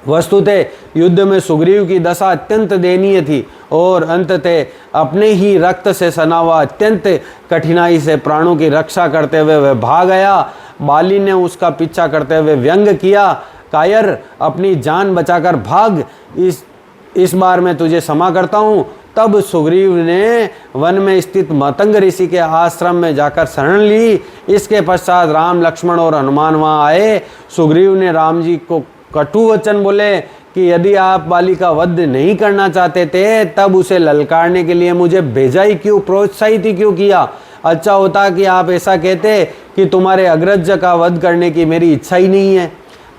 S1: वस्तुतः युद्ध में सुग्रीव की दशा अत्यंत दयनीय थी और अंततः अपने ही रक्त से सना हुआ अत्यंत कठिनाई से प्राणों की रक्षा करते हुए वह भाग गया। बाली ने उसका पीछा करते हुए व्यंग किया, कायर अपनी जान बचाकर भाग, इस बार मैं तुझे क्षमा करता हूँ। तब सुग्रीव ने वन में स्थित मतंग ऋषि के आश्रम में जाकर शरण ली। इसके पश्चात राम, लक्ष्मण और हनुमान वहाँ आए। सुग्रीव ने राम जी को कटु वचन बोले कि यदि आप बाली का वध नहीं करना चाहते थे तब उसे ललकारने के लिए मुझे भेजा ही क्यों, प्रोत्साहित ही क्यों किया। अच्छा होता कि आप ऐसा कहते कि तुम्हारे अग्रज का वध करने की मेरी इच्छा ही नहीं है।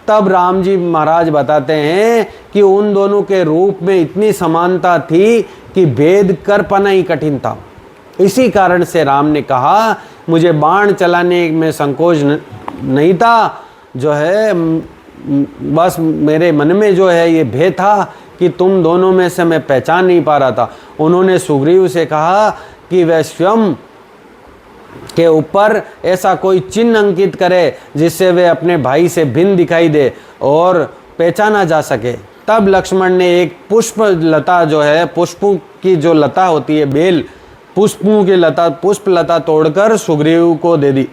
S1: तब राम जी महाराज बताते हैं कि उन दोनों के रूप में इतनी समानता थी कि भेद कर पाना ही कठिन था। इसी कारण से राम ने कहा, मुझे बाण चलाने में संकोच नहीं था, जो है बस मेरे मन में जो है ये भेद था कि तुम दोनों में से मैं पहचान नहीं पा रहा था। उन्होंने सुग्रीव से कहा कि वह स्वयं के ऊपर ऐसा कोई चिन्ह अंकित करे जिससे वे अपने भाई से भिन्न दिखाई दे और पहचाना जा सके। तब लक्ष्मण ने एक पुष्प लता जो है, पुष्पों की जो लता होती है, बेल पुष्पों की लता, पुष्प लता तोड़कर सुग्रीव को दे दी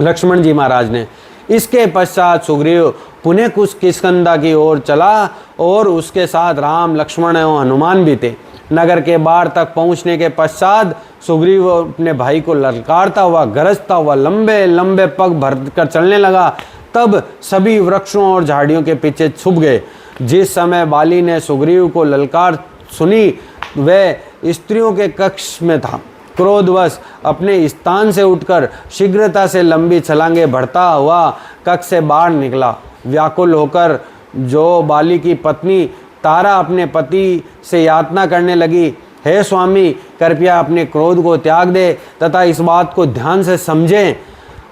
S1: लक्ष्मण जी महाराज ने। इसके पश्चात सुग्रीव पुनः कुछ किष्किंधा की ओर चला और उसके साथ राम, लक्ष्मण एवं हनुमान भी थे। नगर के बाहर तक पहुंचने के पश्चात सुग्रीव अपने भाई को ललकारता हुआ, गरजता हुआ लंबे लंबे पग भरकर चलने लगा। तब सभी वृक्षों और झाड़ियों के पीछे छुप गए। जिस समय बाली ने सुग्रीव को ललकार सुनी, वह स्त्रियों के कक्ष में था। क्रोधवश अपने स्थान से उठकर शीघ्रता से लंबी छलांगे भरता हुआ कक्ष से बाहर निकला। व्याकुल होकर जो बाली की पत्नी तारा अपने पति से यातना करने लगी, हे स्वामी, कृपया अपने क्रोध को त्याग दे तथा इस बात को ध्यान से समझें।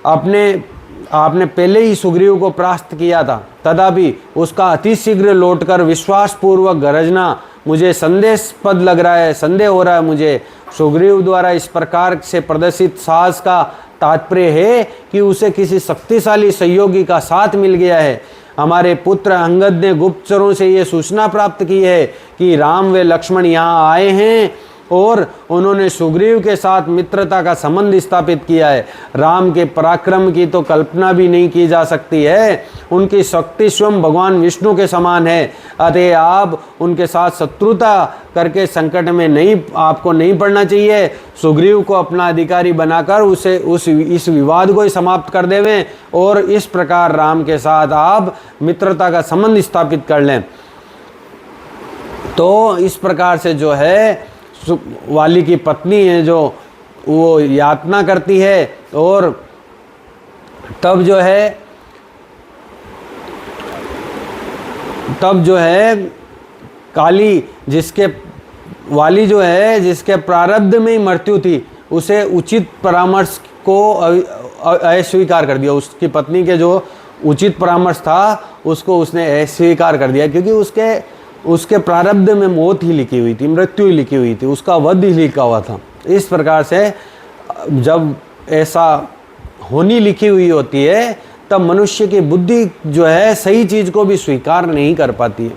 S1: आपने पहले ही सुग्रीव को परास्त किया था, तथापि उसका अतिशीघ्र लौटकर विश्वासपूर्वक गरजना मुझे संदेहास्पद लग रहा है, संदेह हो रहा है मुझे। सुग्रीव द्वारा इस प्रकार से प्रदर्शित साहस का तात्पर्य है कि उसे किसी शक्तिशाली सहयोगी का साथ मिल गया है। हमारे पुत्र अंगद ने गुप्तचरों से ये सूचना प्राप्त की है कि राम व लक्ष्मण यहाँ आए हैं और उन्होंने सुग्रीव के साथ मित्रता का संबंध स्थापित किया है। राम के पराक्रम की तो कल्पना भी नहीं की जा सकती है। उनकी शक्ति स्वयं भगवान विष्णु के समान है। अतः आप उनके साथ शत्रुता करके संकट में आपको नहीं पड़ना चाहिए। सुग्रीव को अपना अधिकारी बनाकर इस विवाद को ही समाप्त कर देवें और इस प्रकार राम के साथ आप मित्रता का संबंध स्थापित कर लें। तो इस प्रकार से जो है वाली की पत्नी है जो वो यातना करती है और तब जो है काली जिसके प्रारब्ध में ही मृत्यु थी, उसे उचित परामर्श को अस्वीकार कर दिया। उसकी पत्नी के जो उचित परामर्श था उसको उसने अस्वीकार कर दिया, क्योंकि उसके प्रारब्ध में मौत ही लिखी हुई थी, मृत्यु ही लिखी हुई थी, उसका वध ही लिखा हुआ था। इस प्रकार से जब ऐसा होनी लिखी हुई होती है तब मनुष्य की बुद्धि जो है सही चीज़ को भी स्वीकार नहीं कर पाती है।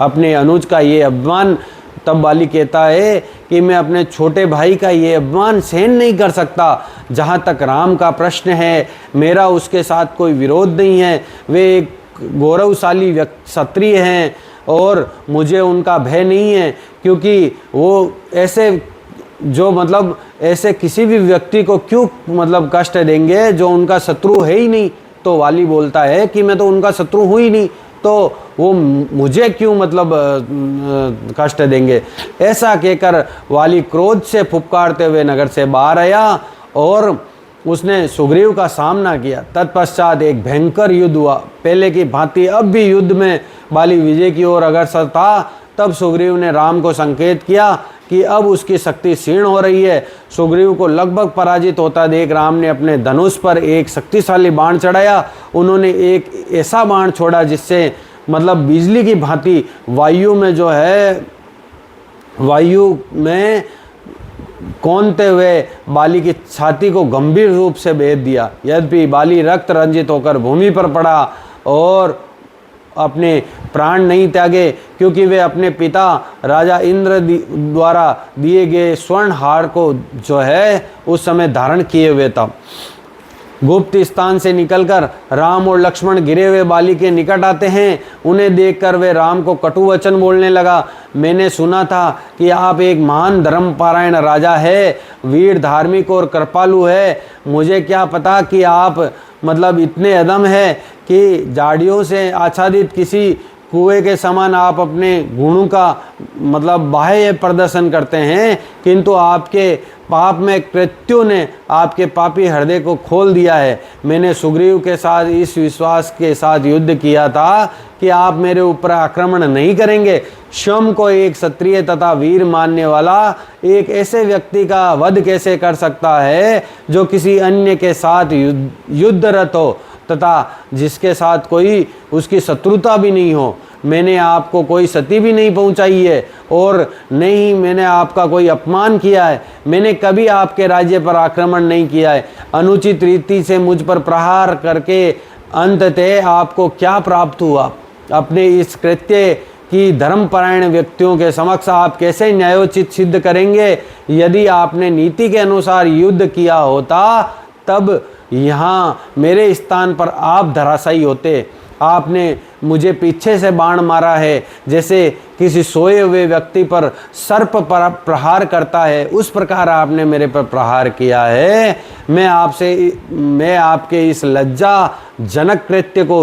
S1: अपने अनुज का ये अपमान, तब बाली कहता है कि मैं अपने छोटे भाई का ये अपमान सहन नहीं कर सकता। जहाँ तक राम का प्रश्न है, मेरा उसके साथ कोई विरोध नहीं है। वे एक गौरवशाली क्षत्रिय हैं और मुझे उनका भय नहीं है, क्योंकि वो ऐसे किसी भी व्यक्ति को क्यों कष्ट देंगे जो उनका शत्रु है ही नहीं। तो वाली बोलता है कि मैं तो उनका शत्रु हूँ ही नहीं, तो वो मुझे क्यों कष्ट देंगे। ऐसा कहकर वाली क्रोध से फुफकारते हुए नगर से बाहर आया और उसने सुग्रीव का सामना किया। तत्पश्चात एक भयंकर युद्ध हुआ। पहले की भांति अब भी युद्ध में बाली विजय की ओर अग्रसर था। तब सुग्रीव ने राम को संकेत किया कि अब उसकी शक्ति क्षीण हो रही है। सुग्रीव को लगभग पराजित होता देख राम ने अपने धनुष पर एक शक्तिशाली बाण चढ़ाया। उन्होंने एक ऐसा बाण छोड़ा जिससे बिजली की भांति वायु में कौनते हुए बाली की छाती को गंभीर रूप से भेद दिया। यद्यपि बाली रक्त रंजित होकर भूमि पर पड़ा और अपने प्राण नहीं त्यागे, क्योंकि वे अपने पिता राजा इंद्र द्वारा दिए गए स्वर्ण हार को जो है उस समय धारण किए हुए था। गुप्त स्थान से निकलकर राम और लक्ष्मण गिरे हुए बाली के निकट आते हैं। उन्हें देखकर वे राम को कटु वचन बोलने लगा। मैंने सुना था कि आप एक महान धर्मपरायण राजा है, वीर, धार्मिक और कृपालु है। मुझे क्या पता कि आप इतने अदम है कि झाड़ियों से आच्छादित किसी कुएं के समान आप अपने गुणों का बाह्य प्रदर्शन करते हैं, किंतु आपके पाप में कृत्यों ने आपके पापी हृदय को खोल दिया है। मैंने सुग्रीव के साथ इस विश्वास के साथ युद्ध किया था कि आप मेरे ऊपर आक्रमण नहीं करेंगे। स्वयं को एक क्षत्रिय तथा वीर मानने वाला एक ऐसे व्यक्ति का वध कैसे कर सकता है जो किसी अन्य के साथ युद्धरत हो तथा जिसके साथ कोई उसकी शत्रुता भी नहीं हो। मैंने आपको कोई क्षति भी नहीं पहुंचाई है और न ही मैंने आपका कोई अपमान किया है। मैंने कभी आपके राज्य पर आक्रमण नहीं किया है। अनुचित रीति से मुझ पर प्रहार करके अंततः आपको क्या प्राप्त हुआ? अपने इस कृत्य की धर्मपरायण व्यक्तियों के समक्ष आप कैसे न्यायोचित सिद्ध करेंगे? यदि आपने नीति के अनुसार युद्ध किया होता तब यहाँ मेरे स्थान पर आप धराशायी होते। आपने मुझे पीछे से बाण मारा है, जैसे किसी सोए हुए व्यक्ति पर सर्प पर प्रहार करता है, उस प्रकार आपने मेरे पर प्रहार किया है। मैं आपके इस लज्जाजनक कृत्य को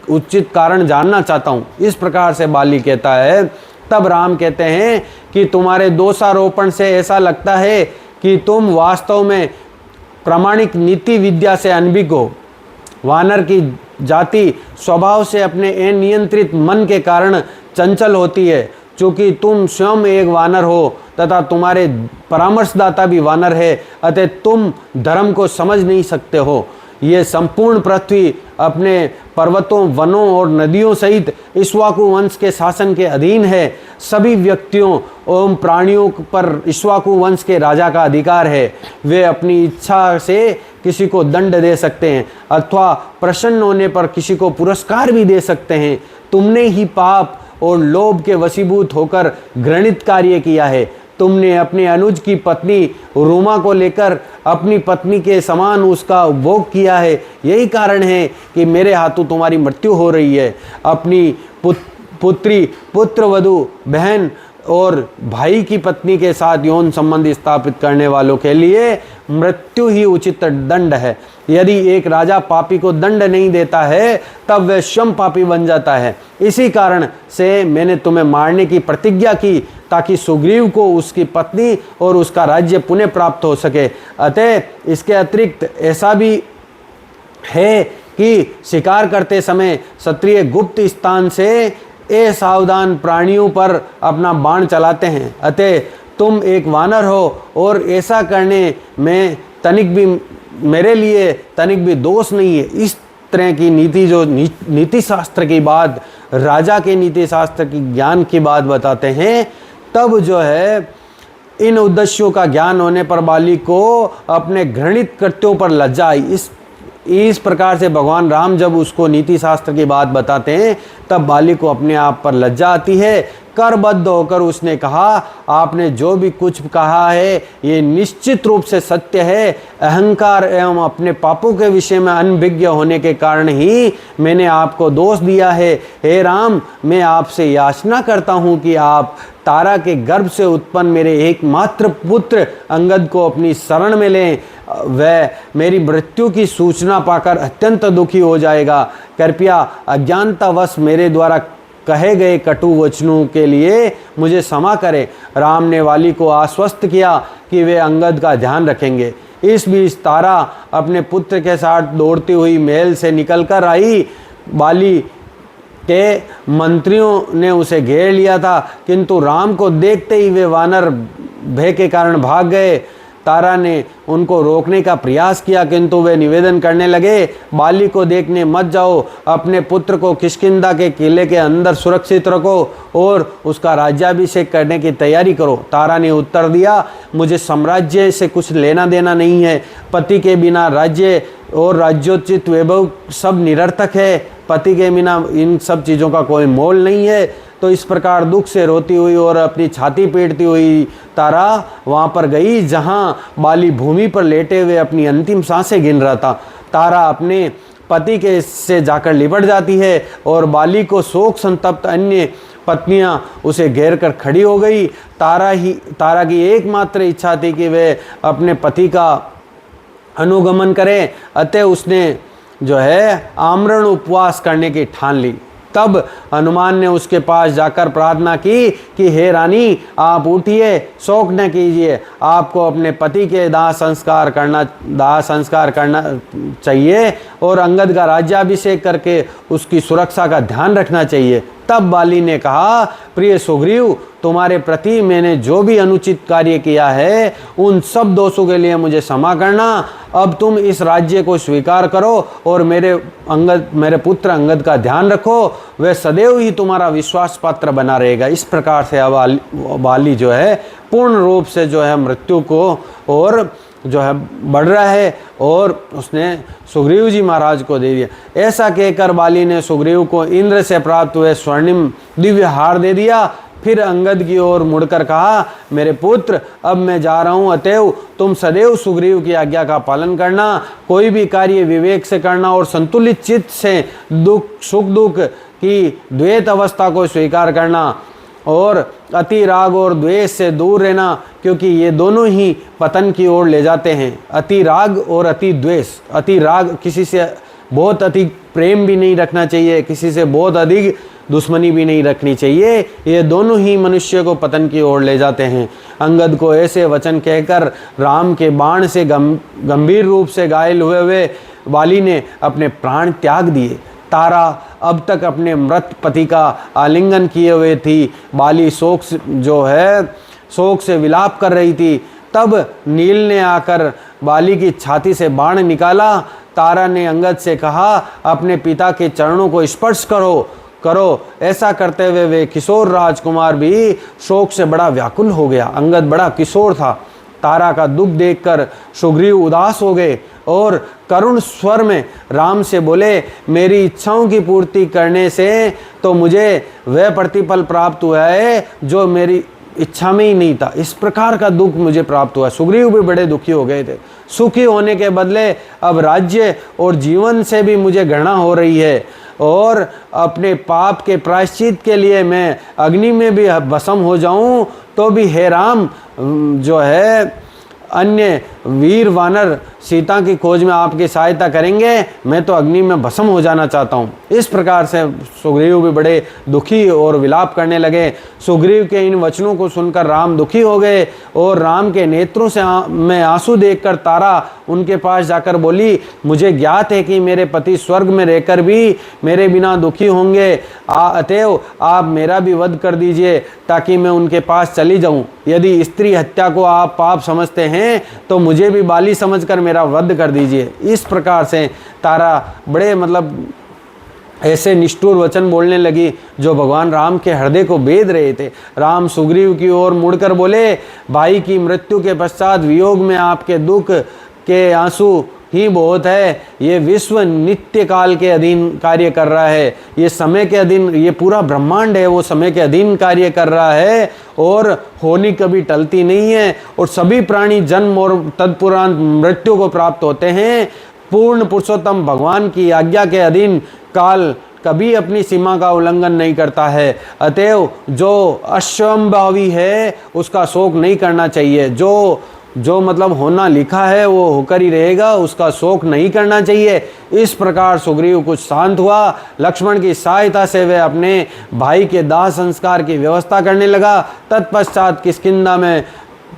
S1: उचित कारण जानना चाहता हूँ। इस प्रकार से बाली कहता है। तब राम कहते हैं कि तुम्हारे दोषारोपण से ऐसा लगता है कि तुम वास्तव में प्रामाणिक नीति विद्या से अनभिज्ञ हो। वानर की जाति स्वभाव से अपने अनियंत्रित मन के कारण चंचल होती है। चूँकि तुम स्वयं एक वानर हो तथा तुम्हारे परामर्शदाता भी वानर है, अतः तुम धर्म को समझ नहीं सकते हो। ये संपूर्ण पृथ्वी अपने पर्वतों, वनों और नदियों सहित इक्ष्वाकु वंश के शासन के अधीन है। सभी व्यक्तियों एवं प्राणियों पर इक्ष्वाकु वंश के राजा का अधिकार है। वे अपनी इच्छा से किसी को दंड दे सकते हैं अथवा प्रसन्न होने पर किसी को पुरस्कार भी दे सकते हैं। तुमने ही पाप और लोभ के वशीभूत होकर घृणित कार्य किया है। तुमने अपने अनुज की पत्नी रूमा को लेकर अपनी पत्नी के समान उसका उपभोग किया है। यही कारण है कि मेरे हाथों तुम्हारी मृत्यु हो रही है। अपनी पुत्री, पुत्रवधू, बहन और भाई की पत्नी के साथ यौन संबंध स्थापित करने वालों के लिए मृत्यु ही उचित दंड है। यदि एक राजा पापी को दंड नहीं देता है तब वह स्वयं पापी बन जाता है। इसी कारण से मैंने तुम्हें मारने की प्रतिज्ञा की ताकि सुग्रीव को उसकी पत्नी और उसका राज्य पुनः प्राप्त हो सके। अतः इसके अतिरिक्त ऐसा भी है कि शिकार करते समय क्षत्रिय गुप्त स्थान से असावधान प्राणियों पर अपना बाण चलाते हैं। अतः तुम एक वानर हो और ऐसा करने में मेरे लिए तनिक भी दोष नहीं है। इस तरह की नीति, जो नीति शास्त्र की बात, राजा के नीति शास्त्र की ज्ञान की बात बताते हैं, तब जो है इन उद्देश्यों का ज्ञान होने पर बाली को अपने घृणित कृत्यों पर लज्जा आई। इस प्रकार से भगवान राम जब उसको नीति शास्त्र की बात बताते हैं तब बाली को अपने आप पर लज्जा आती है। करबद्ध होकर उसने कहा, आपने जो भी कुछ कहा है ये निश्चित रूप से सत्य है। अहंकार एवं अपने पापों के विषय में अनभिज्ञ होने के कारण ही मैंने आपको दोष दिया है। हे राम, मैं आपसे याचना करता हूँ कि आप तारा के गर्भ से उत्पन्न मेरे एकमात्र पुत्र अंगद को अपनी शरण में लें। वह मेरी मृत्यु की सूचना पाकर अत्यंत दुखी हो जाएगा। कृपया अज्ञानतावश मेरे द्वारा कहे गए कटु वचनों के लिए मुझे क्षमा करें। राम ने वाली को आश्वस्त किया कि वे अंगद का ध्यान रखेंगे। इस बीच तारा अपने पुत्र के साथ दौड़ती हुई महल से निकलकर आई। बाली के मंत्रियों ने उसे घेर लिया था, किंतु राम को देखते ही वे वानर भय के कारण भाग गए। तारा ने उनको रोकने का प्रयास किया, किंतु वे निवेदन करने लगे, बाली को देखने मत जाओ, अपने पुत्र को किष्किंधा के किले के अंदर सुरक्षित रखो और उसका राज्याभिषेक करने की तैयारी करो। तारा ने उत्तर दिया, मुझे साम्राज्य से कुछ लेना देना नहीं है। पति के बिना राज्य और राज्योचित वैभव सब निरर्थक है। पति के बिना इन सब चीज़ों का कोई मोल नहीं है। तो इस प्रकार दुख से रोती हुई और अपनी छाती पीटती हुई तारा वहाँ पर गई जहाँ बाली भूमि पर लेटे हुए अपनी अंतिम सांसें गिन रहा था। तारा अपने पति के से जाकर लिपट जाती है और बाली को शोक संतप्त अन्य पत्नियां उसे घेर कर खड़ी हो गई। तारा की एकमात्र इच्छा थी कि वे अपने पति का अनुगमन करें। अतः उसने जो है आमरण उपवास करने की ठान ली। तब हनुमान ने उसके पास जाकर प्रार्थना की कि हे रानी, आप उठिए, शोक न कीजिए, आपको अपने पति के दाह संस्कार करना चाहिए और अंगद का राज्याभिषेक करके उसकी सुरक्षा का ध्यान रखना चाहिए। तब बाली ने कहा, प्रिय सुग्रीव, तुम्हारे प्रति मैंने जो भी अनुचित कार्य किया है उन सब दोषों के लिए मुझे क्षमा करना। अब तुम इस राज्य को स्वीकार करो और मेरे पुत्र अंगद का ध्यान रखो, वह सदैव ही तुम्हारा विश्वास पात्र बना रहेगा। इस प्रकार से अब बाली जो है पूर्ण रूप से जो है मृत्यु को और जो है बढ़ रहा है और उसने सुग्रीव जी महाराज को दे दिया। ऐसा कहकर बाली ने सुग्रीव को इंद्र से प्राप्त हुए स्वर्णिम दिव्य हार दे दिया। फिर अंगद की ओर मुड़कर कहा, मेरे पुत्र, अब मैं जा रहा हूँ, अतएव तुम सदैव सुग्रीव की आज्ञा का पालन करना, कोई भी कार्य विवेक से करना और संतुलित चित्त से सुख दुख की द्वैत अवस्था को स्वीकार करना और अति राग और द्वेष से दूर रहना, क्योंकि ये दोनों ही पतन की ओर ले जाते हैं। अति राग और अति द्वेष। अति राग, किसी से बहुत अधिक प्रेम भी नहीं रखना चाहिए, किसी से बहुत अधिक दुश्मनी भी नहीं रखनी चाहिए, ये दोनों ही मनुष्य को पतन की ओर ले जाते हैं। अंगद को ऐसे वचन कहकर राम के बाण से गंभीर रूप से घायल हुए बाली ने अपने प्राण त्याग दिए। तारा अब तक अपने मृत पति का आलिंगन किए हुए थी। बाली शोक से विलाप कर रही थी। तब नील ने आकर बाली की छाती से बाण निकाला। तारा ने अंगद से कहा, अपने पिता के चरणों को स्पर्श करो। ऐसा करते हुए वे किशोर राजकुमार भी शोक से बड़ा व्याकुल हो गया। अंगद बड़ा किशोर था। तारा का दुख देखकर सुग्रीव उदास हो गए और करुण स्वर में राम से बोले, मेरी इच्छाओं की पूर्ति करने से तो मुझे वह प्रतिफल प्राप्त हुआ है जो मेरी इच्छा में ही नहीं था। इस प्रकार का दुख मुझे प्राप्त हुआ। सुग्रीव भी बड़े दुखी हो गए थे। सुखी होने के बदले अब राज्य और जीवन से भी मुझे घृणा हो रही है और अपने पाप के प्रायश्चित के लिए मैं अग्नि में भी भस्म हो जाऊं तो भी हे राम, जो है अन्य वीर वानर सीता की खोज में आपकी सहायता करेंगे, मैं तो अग्नि में भस्म हो जाना चाहता हूँ। इस प्रकार से सुग्रीव भी बड़े दुखी और विलाप करने लगे। सुग्रीव के इन वचनों को सुनकर राम दुखी हो गए और राम के नेत्रों से में आंसू देखकर तारा उनके पास जाकर बोली, मुझे ज्ञात है कि मेरे पति स्वर्ग में रहकर भी मेरे बिना दुखी होंगे, अतएव आप मेरा भी वध कर दीजिए ताकि मैं उनके पास चली जाऊं। यदि स्त्री हत्या को आप पाप समझते हैं तो मुझे भी बाली समझकर मेरा वध कर दीजिए। इस प्रकार से तारा बड़े ऐसे निष्ठुर वचन बोलने लगी जो भगवान राम के हृदय को भेद रहे थे। राम सुग्रीव की ओर मुड़कर बोले, भाई की मृत्यु के पश्चात वियोग में आपके दुख के आंसू ही बहुत है। ये विश्व नित्य काल के अधीन कार्य कर रहा है। ये समय के अधीन, ये पूरा ब्रह्मांड है वो समय के अधीन कार्य कर रहा है और होनी कभी टलती नहीं है और सभी प्राणी जन्म और तत्पुरांत मृत्यु को प्राप्त होते हैं। पूर्ण पुरुषोत्तम भगवान की आज्ञा के अधीन काल कभी अपनी सीमा का उल्लंघन नहीं करता है। अतएव जो असंभावी है उसका शोक नहीं करना चाहिए। जो मतलब होना लिखा है वो होकर ही रहेगा, उसका शोक नहीं करना चाहिए। इस प्रकार सुग्रीव कुछ शांत हुआ। लक्ष्मण की सहायता से वह अपने भाई के दाह संस्कार की व्यवस्था करने लगा। तत्पश्चात किष्किंधा में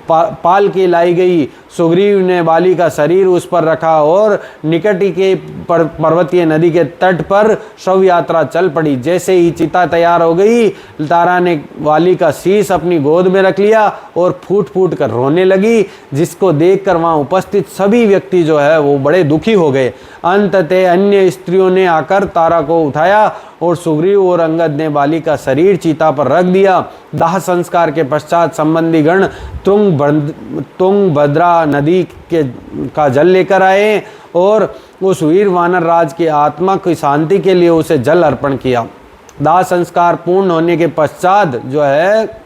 S1: पालकी लाई गई। सुग्रीव ने बाली का शरीर उस पर रखा और निकट ही के पर्वतीय नदी के तट पर शव यात्रा चल पड़ी। जैसे ही चिता तैयार हो गई, तारा ने बाली का शीश अपनी गोद में रख लिया और फूट फूट कर रोने लगी, जिसको देखकर वहां उपस्थित सभी व्यक्ति जो है वो बड़े दुखी हो गए। अंततः अन्य स्त्रियों ने आकर तारा को उठाया और सुग्रीव और अंगद ने बाली का शरीर चिता पर रख दिया। दाह संस्कार के पश्चात संबंधी गण तुंगभद्रा नदी का जल लेकर आए और उस वीर वानर राज की आत्मा की शांति के लिए उसे जल अर्पण किया। दाह संस्कार पूर्ण होने के पश्चात जो है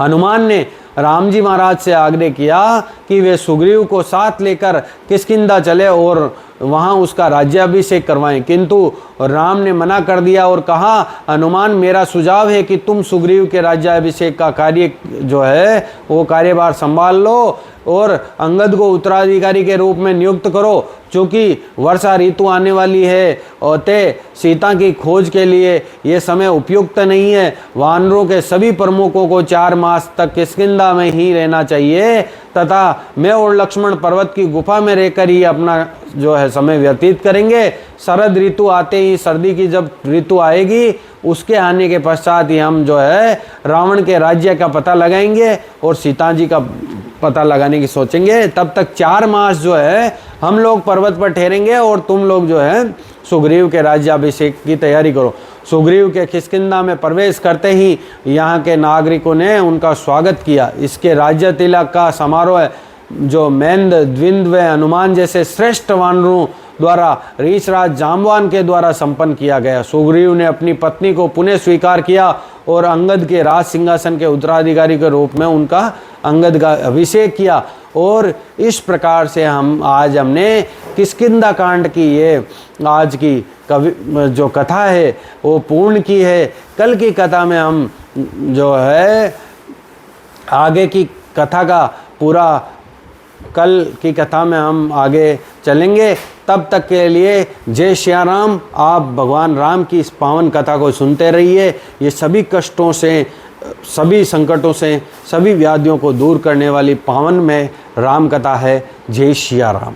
S1: हनुमान ने राम जी महाराज से आग्रह किया कि वे सुग्रीव को साथ लेकर किष्किंधा चले और वहां उसका राज्याभिषेक करवाएं, किंतु राम ने मना कर दिया और कहा, हनुमान, मेरा सुझाव है कि तुम सुग्रीव के राज्याभिषेक का कार्य जो है वो कार्यभार संभाल लो। और अंगद को उत्तराधिकारी के रूप में नियुक्त करो, चूँकि वर्षा ऋतु आने वाली है और ते सीता की खोज के लिए ये समय उपयुक्त नहीं है। वानरों के सभी प्रमुखों को 4 मास तक किष्किंधा में ही रहना चाहिए तथा मैं और लक्ष्मण पर्वत की गुफा में रहकर ही अपना जो है समय व्यतीत करेंगे। शरद ऋतु आते ही, सर्दी की जब ऋतु आएगी उसके आने के पश्चात ही हम जो है रावण के राज्य का पता लगाएंगे और सीता जी का पता लगाने की सोचेंगे। तब तक 4 मास जो है हम लोग पर्वत पर ठहरेंगे और तुम लोग जो है सुग्रीव के राज्याभिषेक की तैयारी करो। सुग्रीव के किष्किंधा में प्रवेश करते ही यहाँ के नागरिकों ने उनका स्वागत किया। इसके राज्य तिलक का समारोह जो मैंद, द्विंद व हनुमान जैसे श्रेष्ठ वानरों द्वारा रीछराज जाम्बवान के द्वारा संपन्न किया गया। सुग्रीव ने अपनी पत्नी को पुनः स्वीकार किया और अंगद के राज सिंहासन के उत्तराधिकारी के रूप में उनका अंगद का अभिषेक किया। और इस प्रकार से हमने किष्किंधा कांड की ये आज की जो कथा है वो पूर्ण की है। कल की कथा में हम जो है आगे की कथा का पूरा कल की कथा में हम आगे चलेंगे। तब तक के लिए जय श्री राम। आप भगवान राम की इस पावन कथा को सुनते रहिए। ये सभी कष्टों से, सभी संकटों से, सभी व्याधियों को दूर करने वाली पावन में राम कथा है। जय श्री राम।